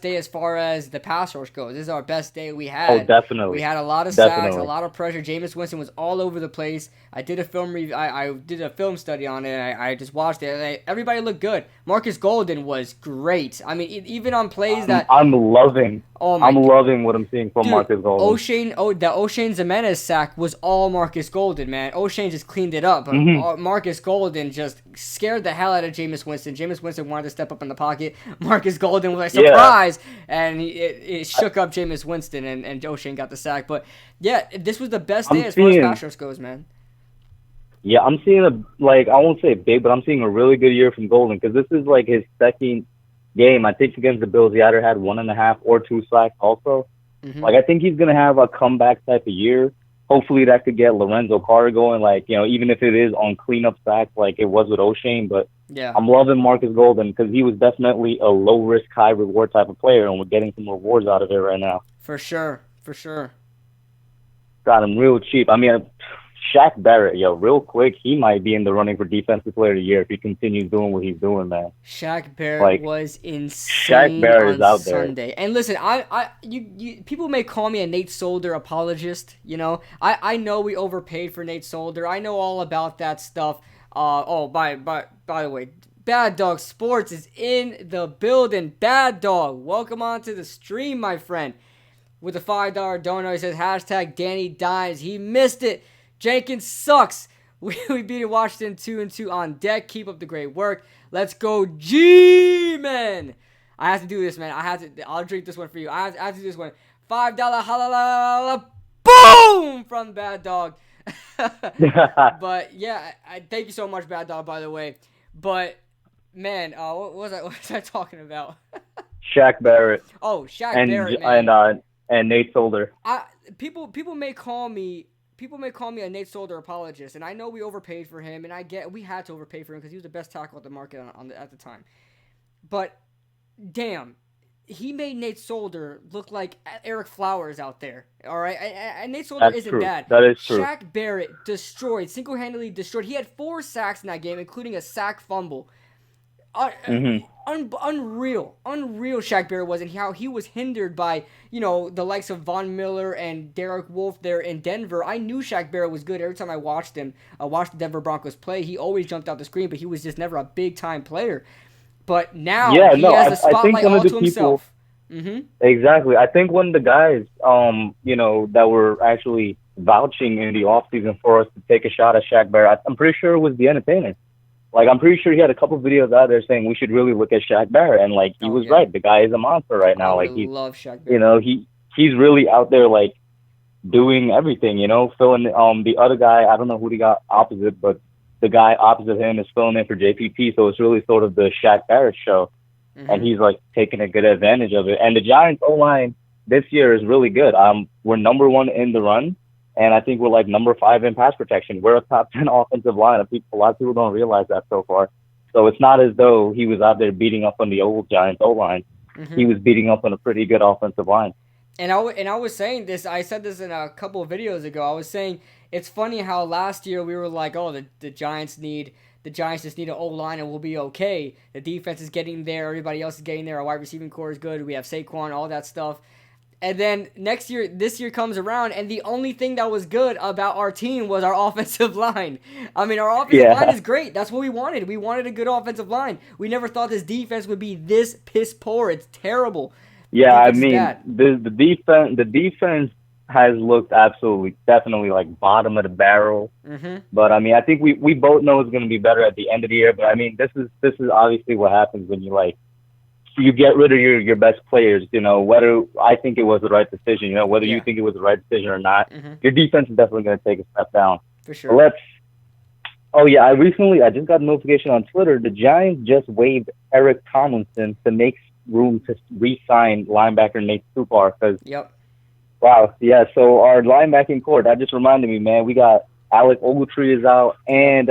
day as far as the pass rush goes. This is our best day we had. Oh, definitely. We had a lot of sacks, a lot of pressure. Jameis Winston was all over the place. I did a film review. I did a film study on it. I just watched it. And everybody looked good. Marcus Golden was great. I mean, even on plays that I'm loving. I'm loving what I'm seeing from Marcus Golden. The O'Shane Zimenez sack was all Marcus Golden, man. O'Shane just cleaned it up, but Marcus Golden just scared the hell out of Jameis Winston. Jameis Winston wanted to step up in the pocket. Marcus Golden was like, surprise! And it shook up Jameis Winston, and O'Shane got the sack. But yeah, this was the best day as far as pass rush goes, man. Yeah, I'm seeing I won't say big, but I'm seeing a really good year from Golden because this is like his second game. I think against the Bills, he either had 1.5 or 2 sacks also. Like, I think he's going to have a comeback type of year. Hopefully that could get Lorenzo Carter going, even if it is on cleanup sacks like it was with O'Shane. But I'm loving Marcus Golden because he was definitely a low-risk, high-reward type of player, and we're getting some rewards out of it right now. For sure. Got him real cheap. I mean, Shaq Barrett, real quick, he might be in the running for Defensive Player of the Year if he continues doing what he's doing, man. Shaq Barrett was insane Shaq Barrett is out Sunday. There. And listen, you people may call me a Nate Solder apologist. I know we overpaid for Nate Solder. I know all about that stuff. By the way, Bad Dog Sports is in the building. Bad Dog, welcome onto the stream, my friend. With a $5 donor, he says, hashtag Danny Dimes. He missed it. Jenkins sucks. We beat Washington 2-2 on deck. Keep up the great work. Let's go, G-Men. I have to do this, man. I'll drink this one for you. I have to do this one. $5 halala boom from Bad Dog. But yeah, I thank you so much, Bad Dog, by the way. But man, what was I talking about? Shaq Barrett. Oh, Shaq Barrett, man. And Nate Solder. People may call me a Nate Solder apologist, and I know we overpaid for him, and we had to overpay for him because he was the best tackle at the market at the time. But damn, he made Nate Solder look like Eric Flowers out there. All right, and Nate Solder isn't bad. That is true. Shaq Barrett single-handedly destroyed. He had 4 sacks in that game, including a sack fumble. Unreal Shaq Barrett was, and how he was hindered by, the likes of Von Miller and Derek Wolfe there in Denver. I knew Shaq Barrett was good every time I watched him. Watched the Denver Broncos play. He always jumped out the screen, but he was just never a big-time player. But now he has the spotlight all to himself. Exactly. I think one of the guys, that were actually vouching in the offseason for us to take a shot at Shaq Barrett, I'm pretty sure it was the Entertainer. Like, I'm pretty sure he had a couple videos out there saying we should really look at Shaq Barrett, and he was right. The guy is a monster right now. I love Shaq Barrett. He's really out there doing everything. Filling the other guy. I don't know who he got opposite, but the guy opposite him is filling in for JPP. So it's really sort of the Shaq Barrett show, and he's taking a good advantage of it. And the Giants O-line this year is really good. We're number 1 in the run. And I think we're number 5 in pass protection. We're a top 10 offensive line. A lot of people don't realize that so far. So it's not as though he was out there beating up on the old Giants O-line. He was beating up on a pretty good offensive line. And I was saying this. I said this in a couple of videos ago. I was saying it's funny how last year we were like, oh, the Giants just need an O-line and we'll be okay. The defense is getting there. Everybody else is getting there. Our wide receiving core is good. We have Saquon, all that stuff. And then this year comes around, and the only thing that was good about our team was our offensive line. I mean, our offensive line is great. That's what we wanted. We wanted a good offensive line. We never thought this defense would be this piss poor. It's terrible. Yeah, I mean, the defense has looked definitely bottom of the barrel. But I mean, I think we both know it's going to be better at the end of the year. But I mean, this is obviously what happens when you get rid of your best players, whether I think it was the right decision, whether you think it was the right decision or not, your defense is definitely going to take a step down. For sure. I just got a notification on Twitter. The Giants just waived Eric Tomlinson to make room to re-sign linebacker Nate Stupar. Wow. Yeah. So our linebacking core, that just reminded me, man, we got Alec Ogletree is out and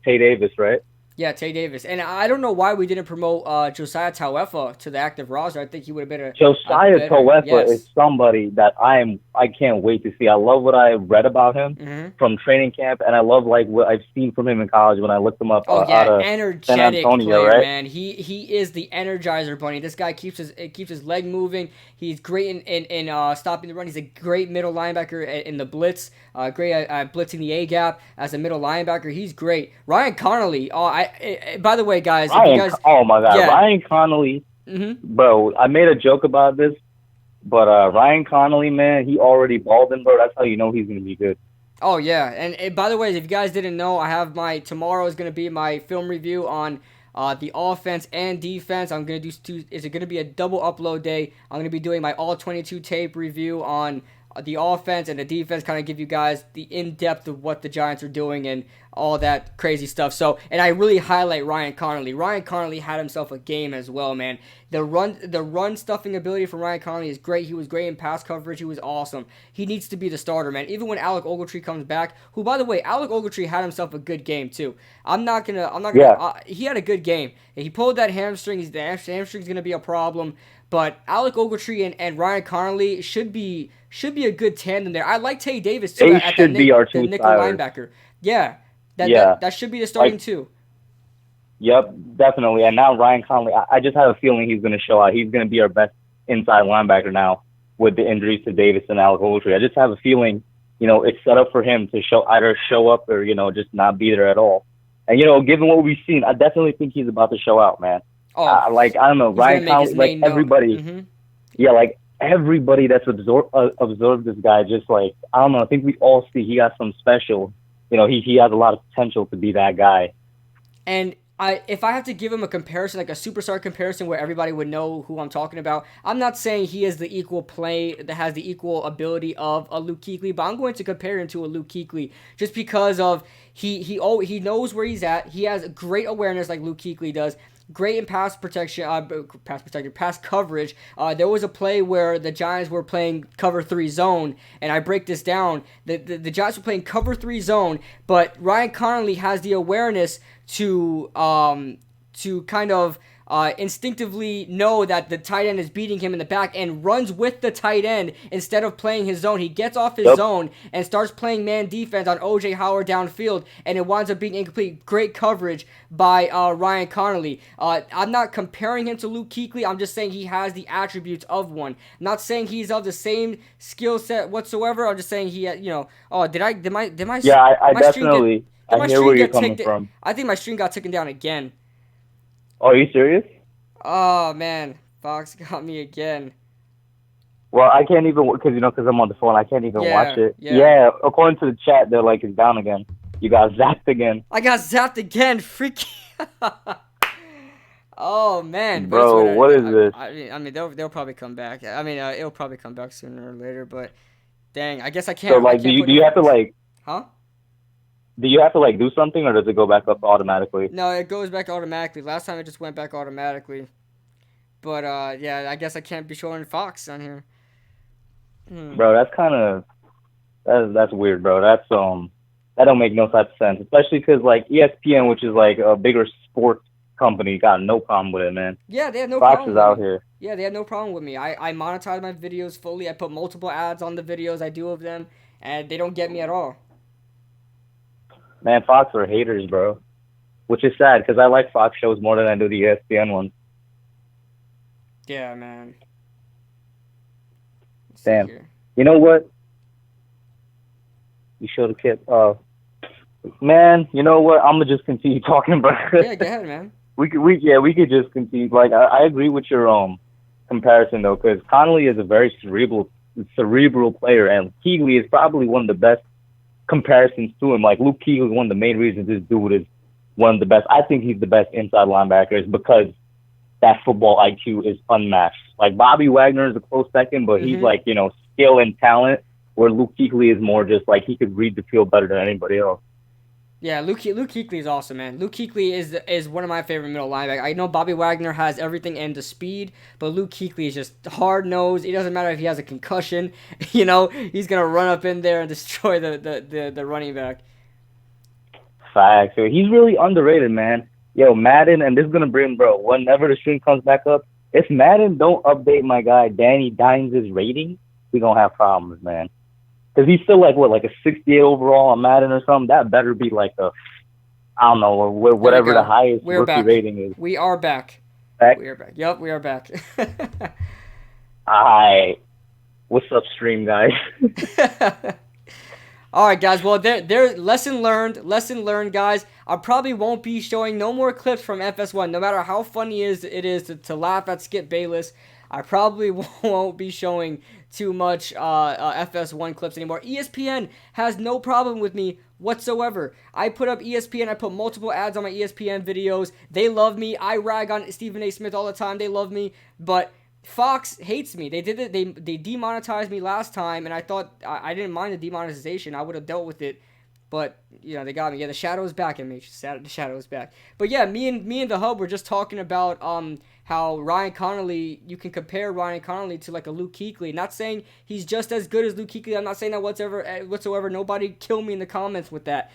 Tay Davis, right? Yeah, Tay Davis. And I don't know why we didn't promote Josiah Tauefa to the active roster. I think he would have been a Josiah Tauefa is somebody that I can't wait to see. I love what I read about him from training camp, and I love what I've seen from him in college when I looked him up out of energetic San Antonio, player, right? man. He is the Energizer Bunny. This guy keeps his leg moving. He's great in stopping the run. He's a great middle linebacker in the blitz. Great at blitzing the A gap as a middle linebacker. He's great. Ryan Connolly. By the way, guys, oh my God, Ryan Connolly, bro. I made a joke about this, but Ryan Connolly, man, he already balled in, bro. That's how you know he's gonna be good. Oh yeah, and by the way, if you guys didn't know, I have tomorrow is gonna be my film review on the offense and defense. I'm gonna do it's gonna be a double upload day. I'm gonna be doing my all 22 tape review on the offense and the defense, kind of give you guys the in-depth of what the Giants are doing and all that crazy stuff. So, and I really highlight Ryan Connolly. Ryan Connolly had himself a game as well, man. The run stuffing ability from Ryan Connolly is great. He was great in pass coverage. He was awesome. He needs to be the starter, man. Even when Alec Ogletree comes back, who, by the way, Alec Ogletree had himself a good game too. He had a good game. He pulled that hamstring. The hamstring's gonna be a problem. But Alec Ogletree and Ryan Connolly should be a good tandem there. I like Tay Davis too. They should be our two nickel linebacker. Yeah, that should be the starting two. Yep, definitely. And now Ryan Connolly, I just have a feeling he's going to show out. He's going to be our best inside linebacker now with the injuries to Davis and Alec Ogletree. I just have a feeling, it's set up for him to either show up or, just not be there at all. And given what we've seen, I definitely think he's about to show out, man. Oh, I don't know, Ryan Connolly, like everybody, like everybody that's observed this guy, just like I don't know. I think we all see he got some special. He has a lot of potential to be that guy. And if I have to give him a comparison, like a superstar comparison where everybody would know who I'm talking about, I'm not saying he is the equal play that has the equal ability of a Luke Kuechly, but I'm going to compare him to a Luke Kuechly just because of he knows where he's at. He has great awareness like Luke Kuechly does. Great in pass coverage. There was a play where the Giants were playing cover 3 zone, and I break this down. The Giants were playing cover 3 zone, but Ryan Connolly has the awareness to kind of instinctively know that the tight end is beating him in the back and runs with the tight end instead of playing his zone. He gets off his zone and starts playing man defense on O.J. Howard downfield, and it winds up being incomplete. Great coverage by Ryan Connolly. I'm not comparing him to Luke Kuechly. I'm just saying he has the attributes of one. I'm not saying he's of the same skill set whatsoever. I'm just saying he, did my Yeah, I definitely. I hear where you're coming from. I think my stream got taken down again. Oh, are you serious? Oh, man. Fox got me again. Well, I can't even, because I'm on the phone, I can't even watch it. Yeah, according to the chat, they're like, it's down again. You got zapped again. I got zapped again. Freaking. Oh, man. Bro, what is this? I mean, they'll probably come back. I mean, it'll probably come back sooner or later, but dang, I guess I can't. So, like, do you have to, like... Huh? Do you have to, like, do something, or does it go back up automatically? No, it goes back automatically. Last time it just went back automatically. But, yeah, I guess I can't be showing Fox on here. Bro, that's kind of... That's weird, bro. That don't make no type of sense. Especially because, like, ESPN, which is, like, a bigger sports company, got no problem with it, man. Yeah, they have no Fox problem is with out me. here. Yeah, they have no problem with me. I monetize my videos fully. I put multiple ads on the videos I do of them, and they don't get me at all. Man, Fox are haters, bro. Which is sad, because I like Fox shows more than I do the ESPN ones. Yeah, man. Damn. You know what? You should have kept... man, you know what? I'm going to just continue talking, bro. Yeah, go ahead, man. We could just continue. Like, I agree with your comparison, though, because Connolly is a very cerebral player, and Kuechly is probably one of the best comparisons to him. Like, Luke Kuechly is one of the main reasons this dude is one of the best. I think he's the best inside linebacker is because that football IQ is unmatched. Like, Bobby Wagner is a close second, but he's like, skill and talent, where Luke Kuechly is more just like he could read the field better than anybody else. Yeah, Luke Kuechly is awesome, man. Luke Kuechly is one of my favorite middle linebackers. I know Bobby Wagner has everything and the speed, but Luke Kuechly is just hard-nosed. It doesn't matter if he has a concussion. He's going to run up in there and destroy the running back. Facts. So he's really underrated, man. Yo, Madden, and this is going to bring, bro, whenever the stream comes back up, if Madden don't update my guy Danny Dimes' rating, we're going to have problems, man. Because he's still like a 68 overall on Madden or something. That better be like a, I don't know, whatever the highest rookie rating is. We are back. Back? We are back. Yep, we are back. Alright. What's up, stream guys? Alright, guys. Well, there. Lesson learned, guys. I probably won't be showing no more clips from FS1, no matter how funny it is to laugh at Skip Bayless. I probably won't be showing too much FS1 clips anymore. ESPN has no problem with me whatsoever. I put up ESPN. I put multiple ads on my ESPN videos. They love me. I rag on Stephen A. Smith all the time. They love me. But Fox hates me. They did it. They demonetized me last time, and I thought I didn't mind the demonetization. I would have dealt with it. But, they got me. Yeah, the shadow is back in me. The shadow is back. But yeah, me and the Hub were just talking about how Ryan Connolly, you can compare Ryan Connolly to like a Luke Kuechly. Not saying he's just as good as Luke Kuechly. I'm not saying that whatsoever. Nobody kill me in the comments with that.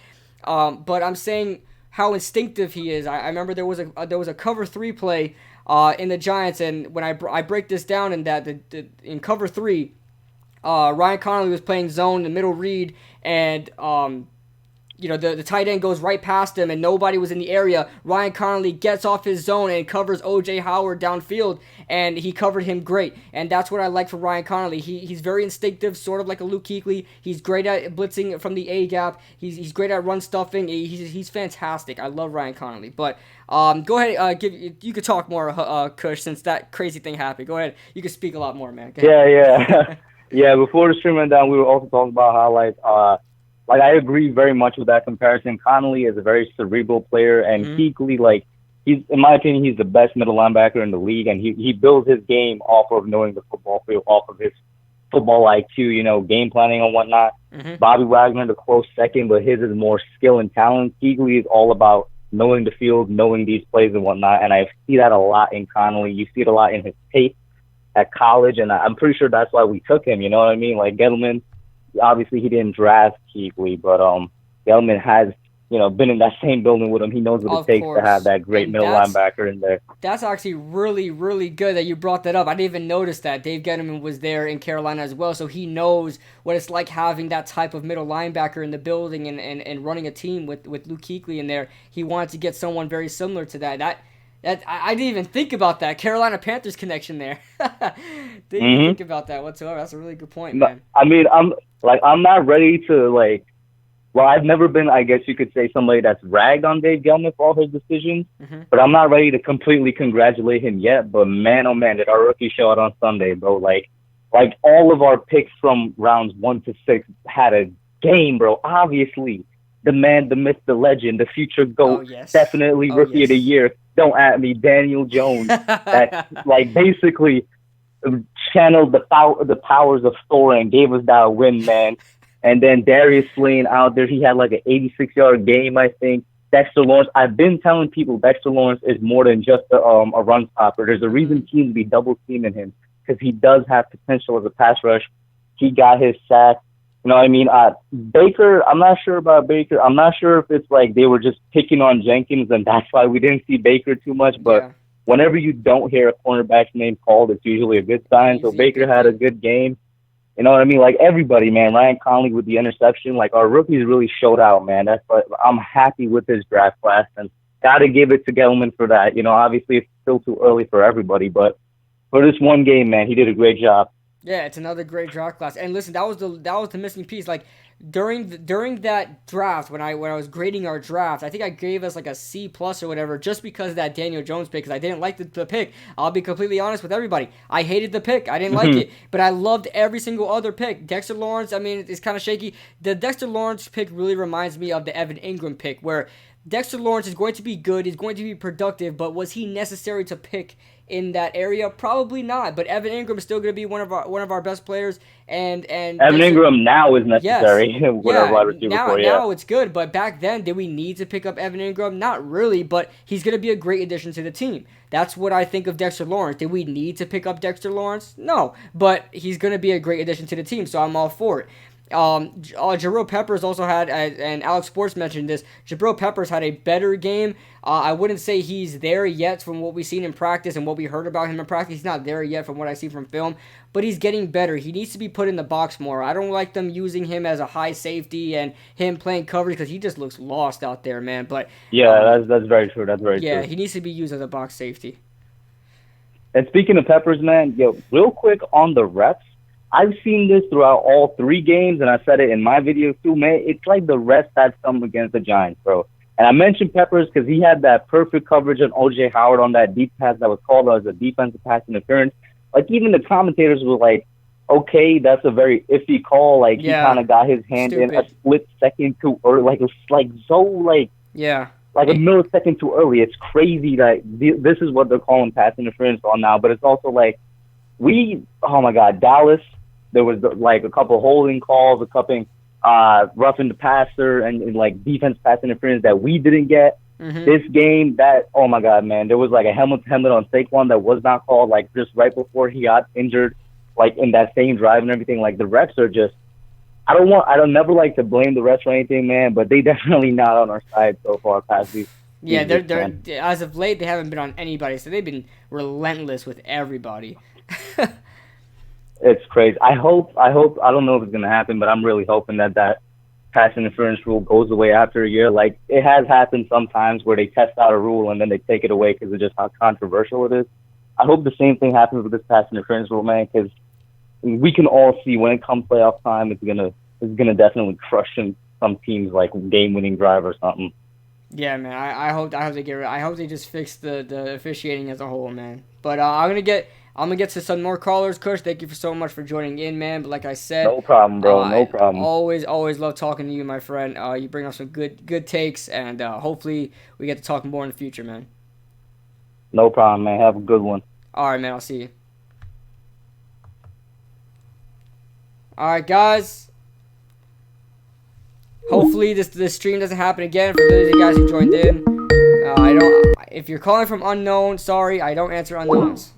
But I'm saying how instinctive he is. I remember there was a cover 3 play in the Giants, and when I break this down in cover 3, Ryan Connolly was playing zone, the middle read, and the tight end goes right past him and nobody was in the area. Ryan Connolly gets off his zone and covers O.J. Howard downfield, and he covered him great. And that's what I like for Ryan Connolly. He's very instinctive, sort of like a Luke Kuechly. He's great at blitzing from the A-gap. He's great at run stuffing. He's fantastic. I love Ryan Connolly. But go ahead, you could talk more, Kush, since that crazy thing happened. Go ahead. You can speak a lot more, man. Yeah. Yeah, before the stream went down, we were also talking about how, like I agree very much with that comparison. Connolly is a very cerebral player, and Kuechly, he's, in my opinion, he's the best middle linebacker in the league, and he builds his game off of knowing the football field, off of his football IQ, game planning and whatnot. Bobby Wagner, the close second, but his is more skill and talent. Kuechly is all about knowing the field, knowing these plays and whatnot, and I see that a lot in Connolly. You see it a lot in his tape at college, and I'm pretty sure that's why we took him, you know what I mean? Like, Gettleman, obviously he didn't draft Kuechly, but Gettleman has, been in that same building with him. He knows what it takes to have that great middle linebacker in there. That's actually really, really good that you brought that up. I didn't even notice that. Dave Gettleman was there in Carolina as well, so he knows what it's like having that type of middle linebacker in the building and running a team with Luke Kuechly in there. He wanted to get someone very similar to that. I didn't even think about that Carolina Panthers connection there. Didn't even think about that whatsoever. That's a really good point, man. I mean, I'm not ready to I've never been, I guess you could say, somebody that's ragged on Dave Gettleman for all his decisions, but I'm not ready to completely congratulate him yet. But man, oh man, did our rookie show out on Sunday, bro. Like all of our picks from rounds 1 to 6 had a game, bro. Obviously, the man, the myth, the legend, the future GOAT, definitely rookie of the year. Don't at me, Daniel Jones. That basically channeled the powers of Thor and gave us that win, man. And then Darius Slayton out there, he had an 86-yard game, I think. Dexter Lawrence, I've been telling people Dexter Lawrence is more than just a run stopper. There's a reason teams be double teaming him, because he does have potential as a pass rush. He got his sack. You know what I mean? Baker, I'm not sure about Baker. I'm not sure if it's they were just picking on Jenkins and that's why we didn't see Baker too much. But whenever you don't hear a cornerback's name called, it's usually a good sign. So Baker had a good game. You know what I mean? Everybody, man. Ryan Connolly with the interception. Our rookies really showed out, man. That's what I'm happy with this draft class, and got to give it to Gettleman for that. Obviously it's still too early for everybody, but for this one game, man, he did a great job. Yeah, it's another great draft class. And listen, that was the missing piece. During that draft, when I was grading our draft, I think I gave us a C+ or whatever, just because of that Daniel Jones pick, because I didn't like the pick. I'll be completely honest with everybody. I hated the pick. I didn't like it, but I loved every single other pick. Dexter Lawrence, I mean, it's kind of shaky. The Dexter Lawrence pick really reminds me of the Evan Ingram pick, where Dexter Lawrence is going to be good, he's going to be productive, but was he necessary to pick in that area? Probably not. But Evan Ingram is still going to be one of our best players, and Evan Ingram now is necessary. Now it's good. But back then, did we need to pick up Evan Ingram? Not really. But he's going to be a great addition to the team. That's what I think of Dexter Lawrence. Did we need to pick up Dexter Lawrence? No. But he's going to be a great addition to the team, so I'm all for it. Jabril Peppers also had, and Alex Sports mentioned this, Jabril Peppers had a better game. I wouldn't say he's there yet from what we've seen in practice and what we heard about him in practice. He's not there yet from what I see from film, but he's getting better. He needs to be put in the box more. I don't like them using him as a high safety and him playing coverage, because he just looks lost out there, man. But that's very true. That's very true. Yeah, he needs to be used as a box safety. And speaking of Peppers, man, real quick on the reps, I've seen this throughout all 3 games, and I said it in my video too, man. It's like the rest had some against the Giants, bro. And I mentioned Peppers because he had that perfect coverage on O.J. Howard on that deep pass that was called as a defensive pass interference. Even the commentators were like, okay, that's a very iffy call. He kind of got his hand in a split second too early. A millisecond too early. It's crazy that this is what they're calling pass interference on now. But it's also oh my God, Dallas, there was a couple holding calls, a couple roughing the passer and defense pass interference that we didn't get. This game, oh my God, man, there was a helmet on Saquon that was not called just right before he got injured, in that same drive and everything. The refs are just, I don't never like to blame the refs or anything, man, but they definitely not on our side so far past these. Yeah, they're as of late they haven't been on anybody, so they've been relentless with everybody. It's crazy. I hope, I don't know if it's going to happen, but I'm really hoping that pass interference rule goes away after a year. Like, it has happened sometimes where they test out a rule and then they take it away because of just how controversial it is. I hope the same thing happens with this pass interference rule, man, because we can all see when it comes playoff time, it's gonna definitely crush some teams like game-winning drive or something. Yeah, man. I hope they get rid. I hope they just fix the officiating as a whole, man. But I'm gonna get to some more callers. Kush, thank you so much for joining in, man. But like I said, No problem, bro. No problem. Always love talking to you, my friend. You bring up some good takes, and hopefully we get to talk more in the future, man. No problem, man. Have a good one. All right, man. I'll see you. All right, guys. Hopefully this stream doesn't happen again. For those of you guys who joined in, if you're calling from unknown, sorry, I don't answer unknowns.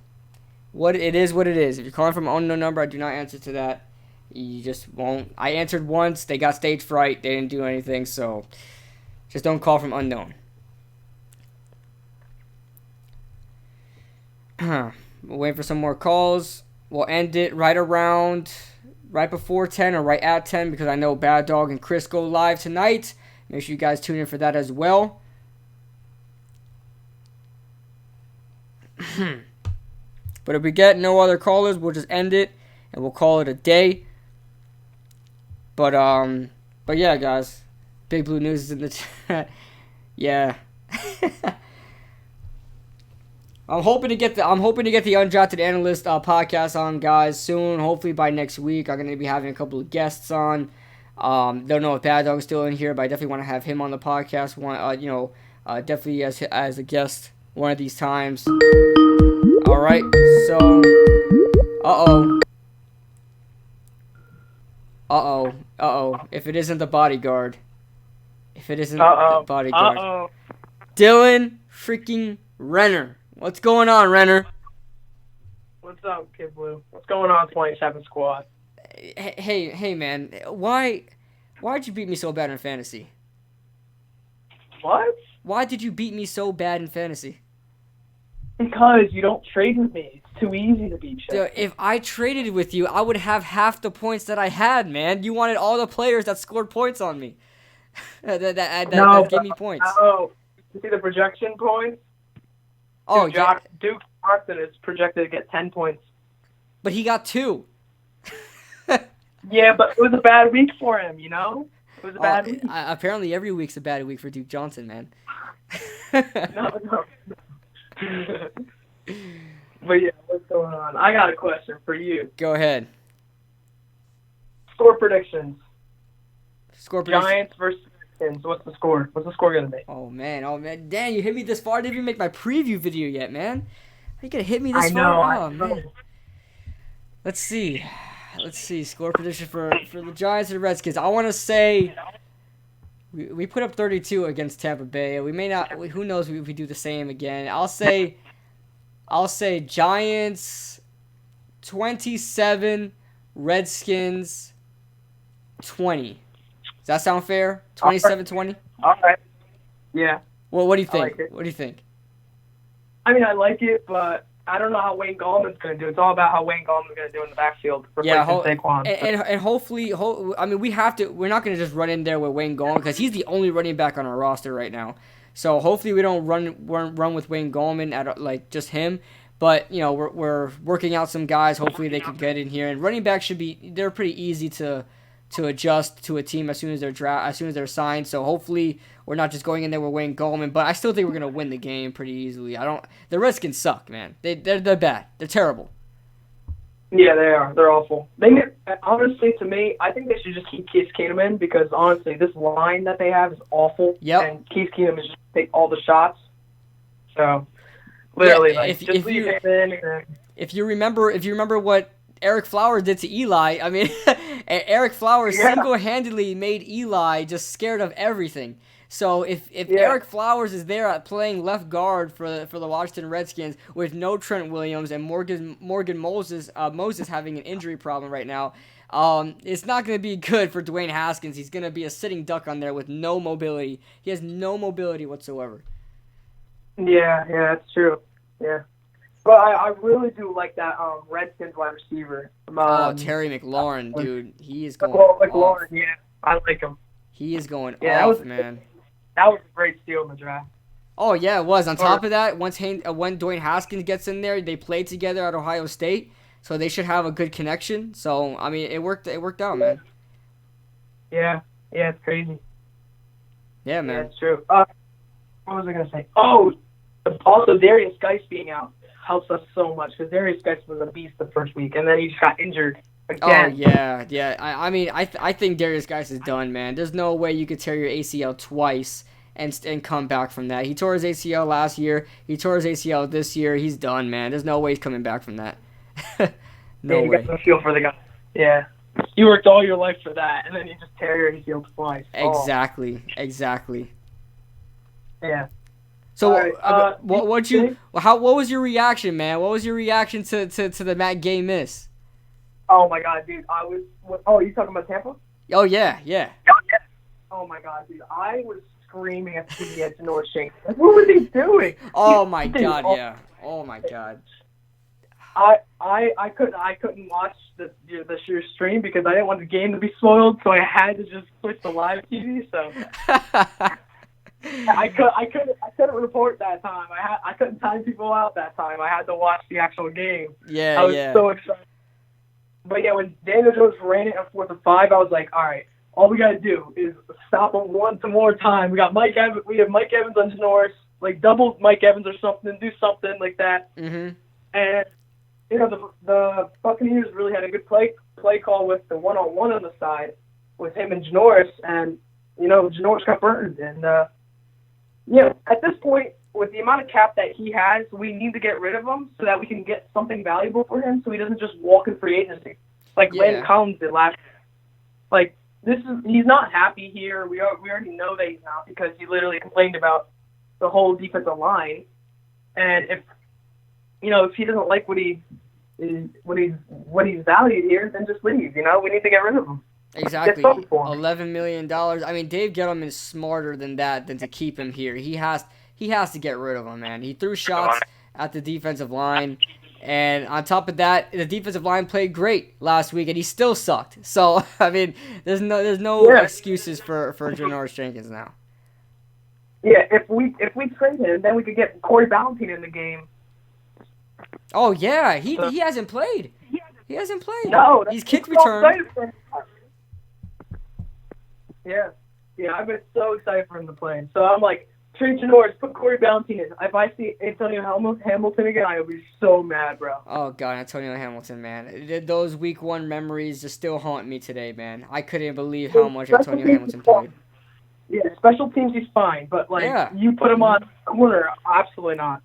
It is what it is. If you're calling from an unknown number, I do not answer to that. You just won't. I answered once. They got stage fright. They didn't do anything. So just don't call from unknown. We'll wait for some more calls. We'll end it right before 10 or right at 10 because I know Bad Dog and Chris go live tonight. Make sure you guys tune in for that as well. But if we get no other callers, we'll just end it and we'll call it a day. But yeah, guys, Big Blue News is in the chat. Yeah. I'm hoping to get the Undrafted Analyst podcast on, guys, soon. Hopefully by next week. I'm gonna be having a couple of guests on. Don't know if Bad Dog's still in here, but I definitely want to have him on the podcast. Definitely as a guest one of these times. All right, so, if it isn't the bodyguard, Dylan freaking Renner. What's going on, Renner? What's up, Kid Blue? What's going on, 27 Squad? Hey, man. Why'd you beat me so bad in fantasy? What? Why did you beat me so bad in fantasy? Because you don't trade with me. It's too easy to beat you. Dude, if I traded with you, I would have half the points that I had, man. You wanted all the players that scored points on me. that gave me points. Oh, you see the projection points? Oh, yeah. Duke Johnson is projected to get 10 points. But he got 2. Yeah, but it was a bad week for him, you know? It was a bad week. Apparently every week's a bad week for Duke Johnson, man. No. But yeah, what's going on? I got a question for you. Go ahead. Score predictions. Giants versus Redskins. What's the score? What's the score going to be? Oh, man. Dan, you hit me this far. I didn't even make my preview video yet, man. How you going to hit me this far? I know. Man. Let's see. Score prediction for the Giants and the Redskins. I want to say we put up 32 against Tampa Bay. We may not. Who knows if we do the same again. I'll say Giants 27, Redskins 20. Does that sound fair? 27-20? All right. Yeah. Well, what do you think? Like what do you think? I mean, I like it, but I don't know how Wayne Gallman's going to do. It's all about how Wayne Gallman's going to do in the backfield. Saquon. And hopefully, I mean, we're not going to just run in there with Wayne Gallman because he's the only running back on our roster right now. So hopefully we don't run with Wayne Gallman at just him. But you know, we're working out some guys. Hopefully they can get in here. And running backs they're pretty easy to adjust to a team as soon as they're signed. So hopefully we're not just going in there with Wayne Gallman. But I still think we're gonna win the game pretty easily. The Redskins suck, man. They're bad. They're terrible. Yeah, they are. They're awful. Honestly, to me, I think they should just keep Case Keenum in because honestly, this line that they have is awful. Yep. And Case Keenum is just take all the shots. So literally, if you remember what Eric Flowers did to Eli, I mean, Eric Flowers single-handedly made Eli just scared of everything. So if Eric Flowers is there at playing left guard for the Washington Redskins with no Trent Williams and Morgan Moses having an injury problem right now, it's not going to be good for Dwayne Haskins. He's going to be a sitting duck on there with no mobility. He has no mobility whatsoever. Yeah, that's true. Yeah. But I really do like that Redskins wide receiver. Terry McLaurin, dude. He is going McLaurin, yeah. I like him. He is going Yeah, off, man. That was a great steal in the draft. Oh, yeah, it was. On top of that, when Dwayne Haskins gets in there, they played together at Ohio State, so they should have a good connection. So, I mean, it worked out, man. Yeah, it's crazy. Yeah, man. Yeah, it's true. What was I going to say? Oh, also Darius Geis being out helps us so much because Darius Geis was a beast the first week, and then he just got injured again. Oh, yeah. I mean, I think Darius Geis is done, man. There's no way you could tear your ACL twice and come back from that. He tore his ACL last year. He tore his ACL this year. He's done, man. There's no way he's coming back from that. No you way. got no feel for the guy. Yeah. You worked all your life for that, and then you just tear your ACL twice. Exactly. Yeah. So, right, what was your reaction, man? What was your reaction to the Matt Gay miss? Oh my God, dude! You talking about Tampa? Oh yeah. Oh my God, dude! I was screaming at the TV at North Shank. Like, what was he doing? Oh my God, yeah. Oh my God. I couldn't watch the sheer stream because I didn't want the game to be spoiled, so I had to just switch to live TV. So I couldn't report that time. I couldn't time people out that time. I had to watch the actual game. Yeah, I was so excited. But yeah, when Daniel Jones ran it at 4th and 5, I was like, all right, all we gotta do is stop him one more time. We have Mike Evans on Norris, like double Mike Evans or something, do something like that. Mm-hmm. And the Buccaneers really had a good play call with the one-on-one on the side with him and Janoris, and Janoris got burned. And at this point, with the amount of cap that he has, we need to get rid of him so that we can get something valuable for him, so he doesn't just walk in free agency like Landon Collins did last year. Like he's not happy here. We already know that he's not because he literally complained about the whole defensive line, and if he doesn't like what he's valued here, then just leave. We need to get rid of him. Exactly. $11 million. I mean, Dave Gettleman is smarter than that than to keep him here. He has to get rid of him, man. He threw shots at the defensive line, and on top of that, the defensive line played great last week, and he still sucked. So, I mean, there's no excuses for Janoris Jenkins now. Yeah, if we trade him, then we could get Corey Ballentine in the game. Oh yeah, he hasn't played. He hasn't played. No, he's kick return. Yeah, I've been so excited for him to play. So I'm like, trade Janoris, put Corey Ballentine in. If I see Antonio Hamilton again, I will be so mad, bro. Oh God, Antonio Hamilton, man. Those week 1 memories just still haunt me today, man. I couldn't believe how much Antonio Hamilton played. Yeah, special teams he's fine, but you put him on corner, absolutely not.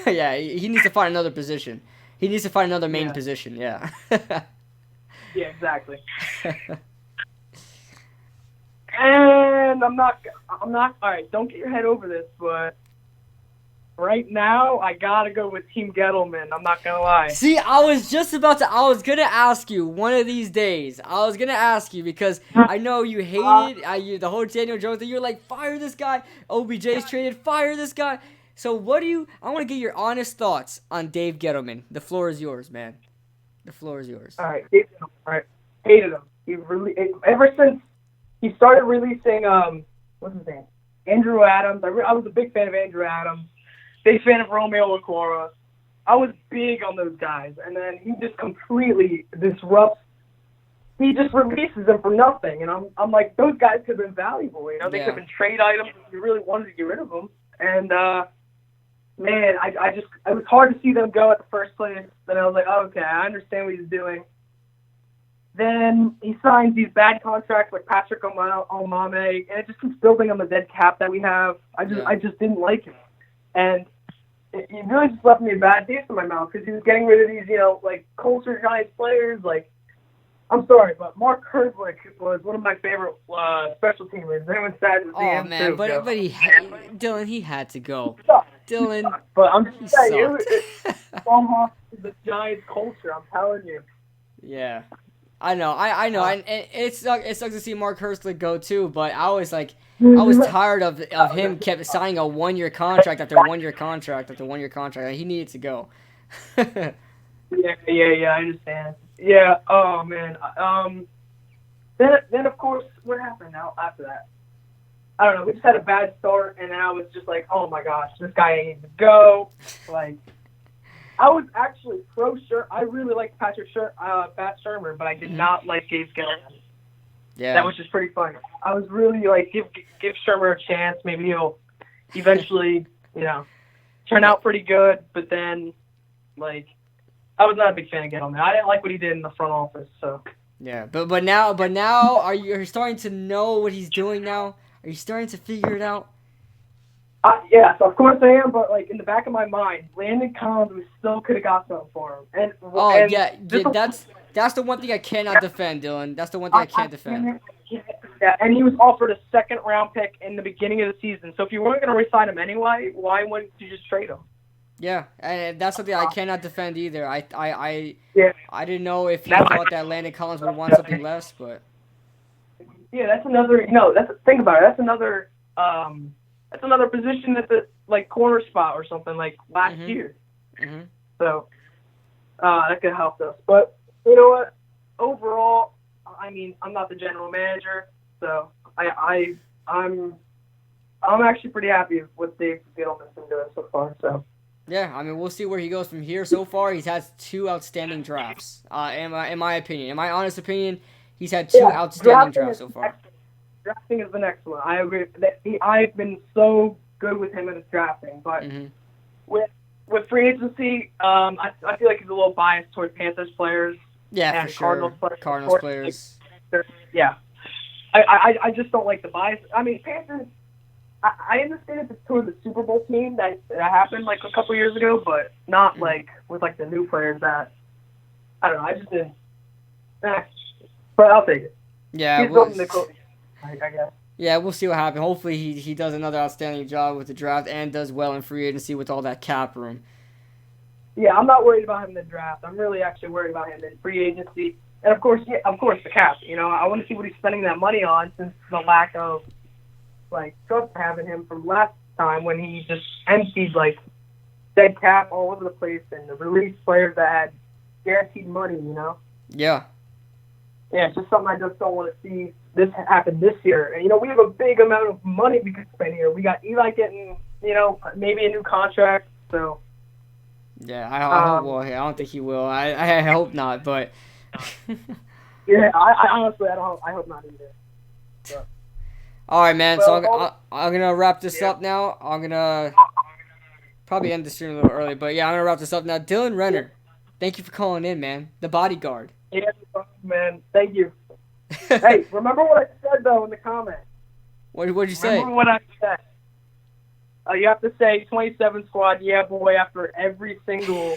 Yeah, he needs to find another position. He needs to find another main position. Yeah. Yeah, exactly. And I'm not. All right, don't get your head over this, but right now I gotta go with Team Gettleman. I'm not gonna lie. See, I was gonna ask you one of these days. I was gonna ask you because I know you hated the whole Daniel Jones thing. You're like, fire this guy. OBJ's traded. Fire this guy. So I want to get your honest thoughts on Dave Gettleman. The floor is yours, man. The floor is yours. All right, hated him. Ever since he started releasing what's his name, Andrew Adams. I was a big fan of Andrew Adams. Big fan of Romeo Okwara. I was big on those guys, and then he just completely disrupts. He just releases them for nothing, and I'm like, those guys could have been valuable. They could have been trade items if you really wanted to get rid of them. And man, it was hard to see them go at the first place. Then I was like, oh, okay, I understand what he's doing. Then he signs these bad contracts like Patrick Omame, and it just keeps building on the dead cap that we have. I just didn't like it. And he really just left me a bad taste in my mouth because he was getting rid of these, culture Giants players. Like, I'm sorry, but Mark Herblich was one of my favorite special teamers. Everyone's sad to see him man, too. but Dylan, he had to go. Dylan, but I'm just saying, it's the Giants culture. I'm telling you. Yeah, I know, and it sucks to see Mark Herblich go too. But I was tired of him kept signing a 1-year contract after 1-year contract after 1-year contract. He needed to go. Yeah, I understand. Yeah, oh man. Then of course, what happened now after that? I don't know, we just had a bad start, and then I was just like, oh my gosh, this guy ain't even go. Like, I was actually pro Shermer. I really liked Pat Shermer, but I did not like Gabe Gilliland. Yeah. That was just pretty funny. I was really like, give Shermer a chance. Maybe he'll eventually, turn out pretty good. But then, like, I was not a big fan of Gilliland. I didn't like what he did in the front office. So. Yeah, but now, are you starting to know what he's doing now? Are you starting to figure it out? Yes, of course I am, but like in the back of my mind, Landon Collins, we still could have got something for him. That's the one thing I cannot defend, Dylan. That's the one thing I can't defend. Yeah, and he was offered a second-round pick in the beginning of the season. So if you weren't going to re-sign him anyway, why wouldn't you just trade him? Yeah, and that's something I cannot defend either. I didn't know if you thought that Landon Collins would want something less, but yeah, that's another. Think about it. That's another. That's another position at the corner spot or something like last year. Mm-hmm. So that could help us. But you know what? Overall, I mean, I'm not the general manager, so I'm actually pretty happy with what Dave Gettleman's been doing so far. So. Yeah, I mean, we'll see where he goes from here. So far, he's had 2 outstanding drafts. In my opinion, in my honest opinion, he's had 2 outstanding drafts so far. Drafting is the next one. I agree. I've been so good with him in his drafting, but with free agency, I feel like he's a little biased towards Panthers players. Yeah, and for sure. Cardinals players. Yeah, I just don't like the bias. I mean, Panthers. I understand it's toward the Super Bowl team that happened like a couple years ago, but not like with like the new players that I don't know. I just didn't. But I'll take it. Yeah, I guess. Yeah, we'll see what happens. Hopefully, he does another outstanding job with the draft and does well in free agency with all that cap room. Yeah, I'm not worried about him in the draft. I'm really actually worried about him in free agency, and of course, the cap. I want to see what he's spending that money on since the lack of trust having him from last time when he just emptied dead cap all over the place and released players that had guaranteed money. Yeah. Yeah, it's just something I just don't want to see this happen this year. And, we have a big amount of money we could spend here. We got Eli getting, maybe a new contract. So. Yeah, I don't think he will. I hope not, but. Yeah, I honestly, I hope not either. So. All right, man. So I'm going to wrap this up now. I'm going to probably end the stream a little early, but yeah, I'm going to wrap this up now. Dylan Renner, thank you for calling in, man. The bodyguard. Yeah, man. Thank you. Hey, remember what I said, though, in the comments. What'd you say? Remember what I said. You have to say 27 squad, yeah, boy, after every single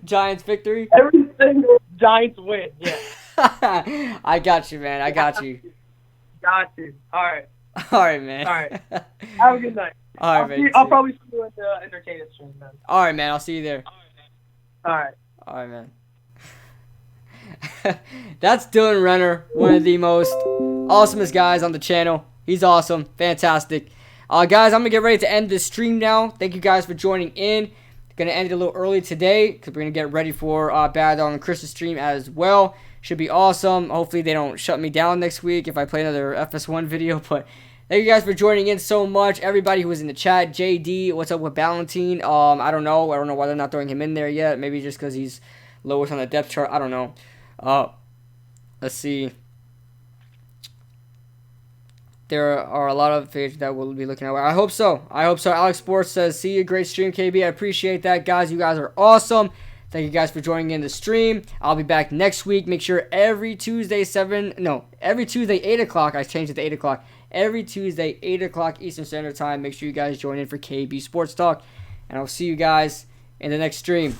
Giants victory? Every single Giants win, yeah. I got you, man. I got you. Got you. All right. All right, man. All right. Have a good night. All right, man. I'll probably see you at the entertainment stream, man. All right, man. I'll see you there. All right. All right, man. That's Dylan Renner, one of the most awesomest guys on the channel. He's awesome. Fantastic. Guys, I'm going to get ready to end this stream now. Thank you guys for joining in. Going to end it a little early today because we're going to get ready for Bad on Chris's stream as well. Should be awesome. Hopefully they don't shut me down next week if I play another FS1 video. But thank you guys for joining in so much. Everybody who was in the chat. JD, what's up with Valentine? I don't know. I don't know why they're not throwing him in there yet. Maybe just because he's lowest on the depth chart. I don't know. Let's see. There are a lot of pages that we'll be looking at. I hope so. Alex Sports says, see you. Great stream, KB. I appreciate that, guys. You guys are awesome. Thank you guys for joining in the stream. I'll be back next week. Make sure every Tuesday, 8 o'clock. I changed it to 8 o'clock. Every Tuesday, 8 o'clock Eastern Standard Time. Make sure you guys join in for KB Sports Talk. And I'll see you guys in the next stream.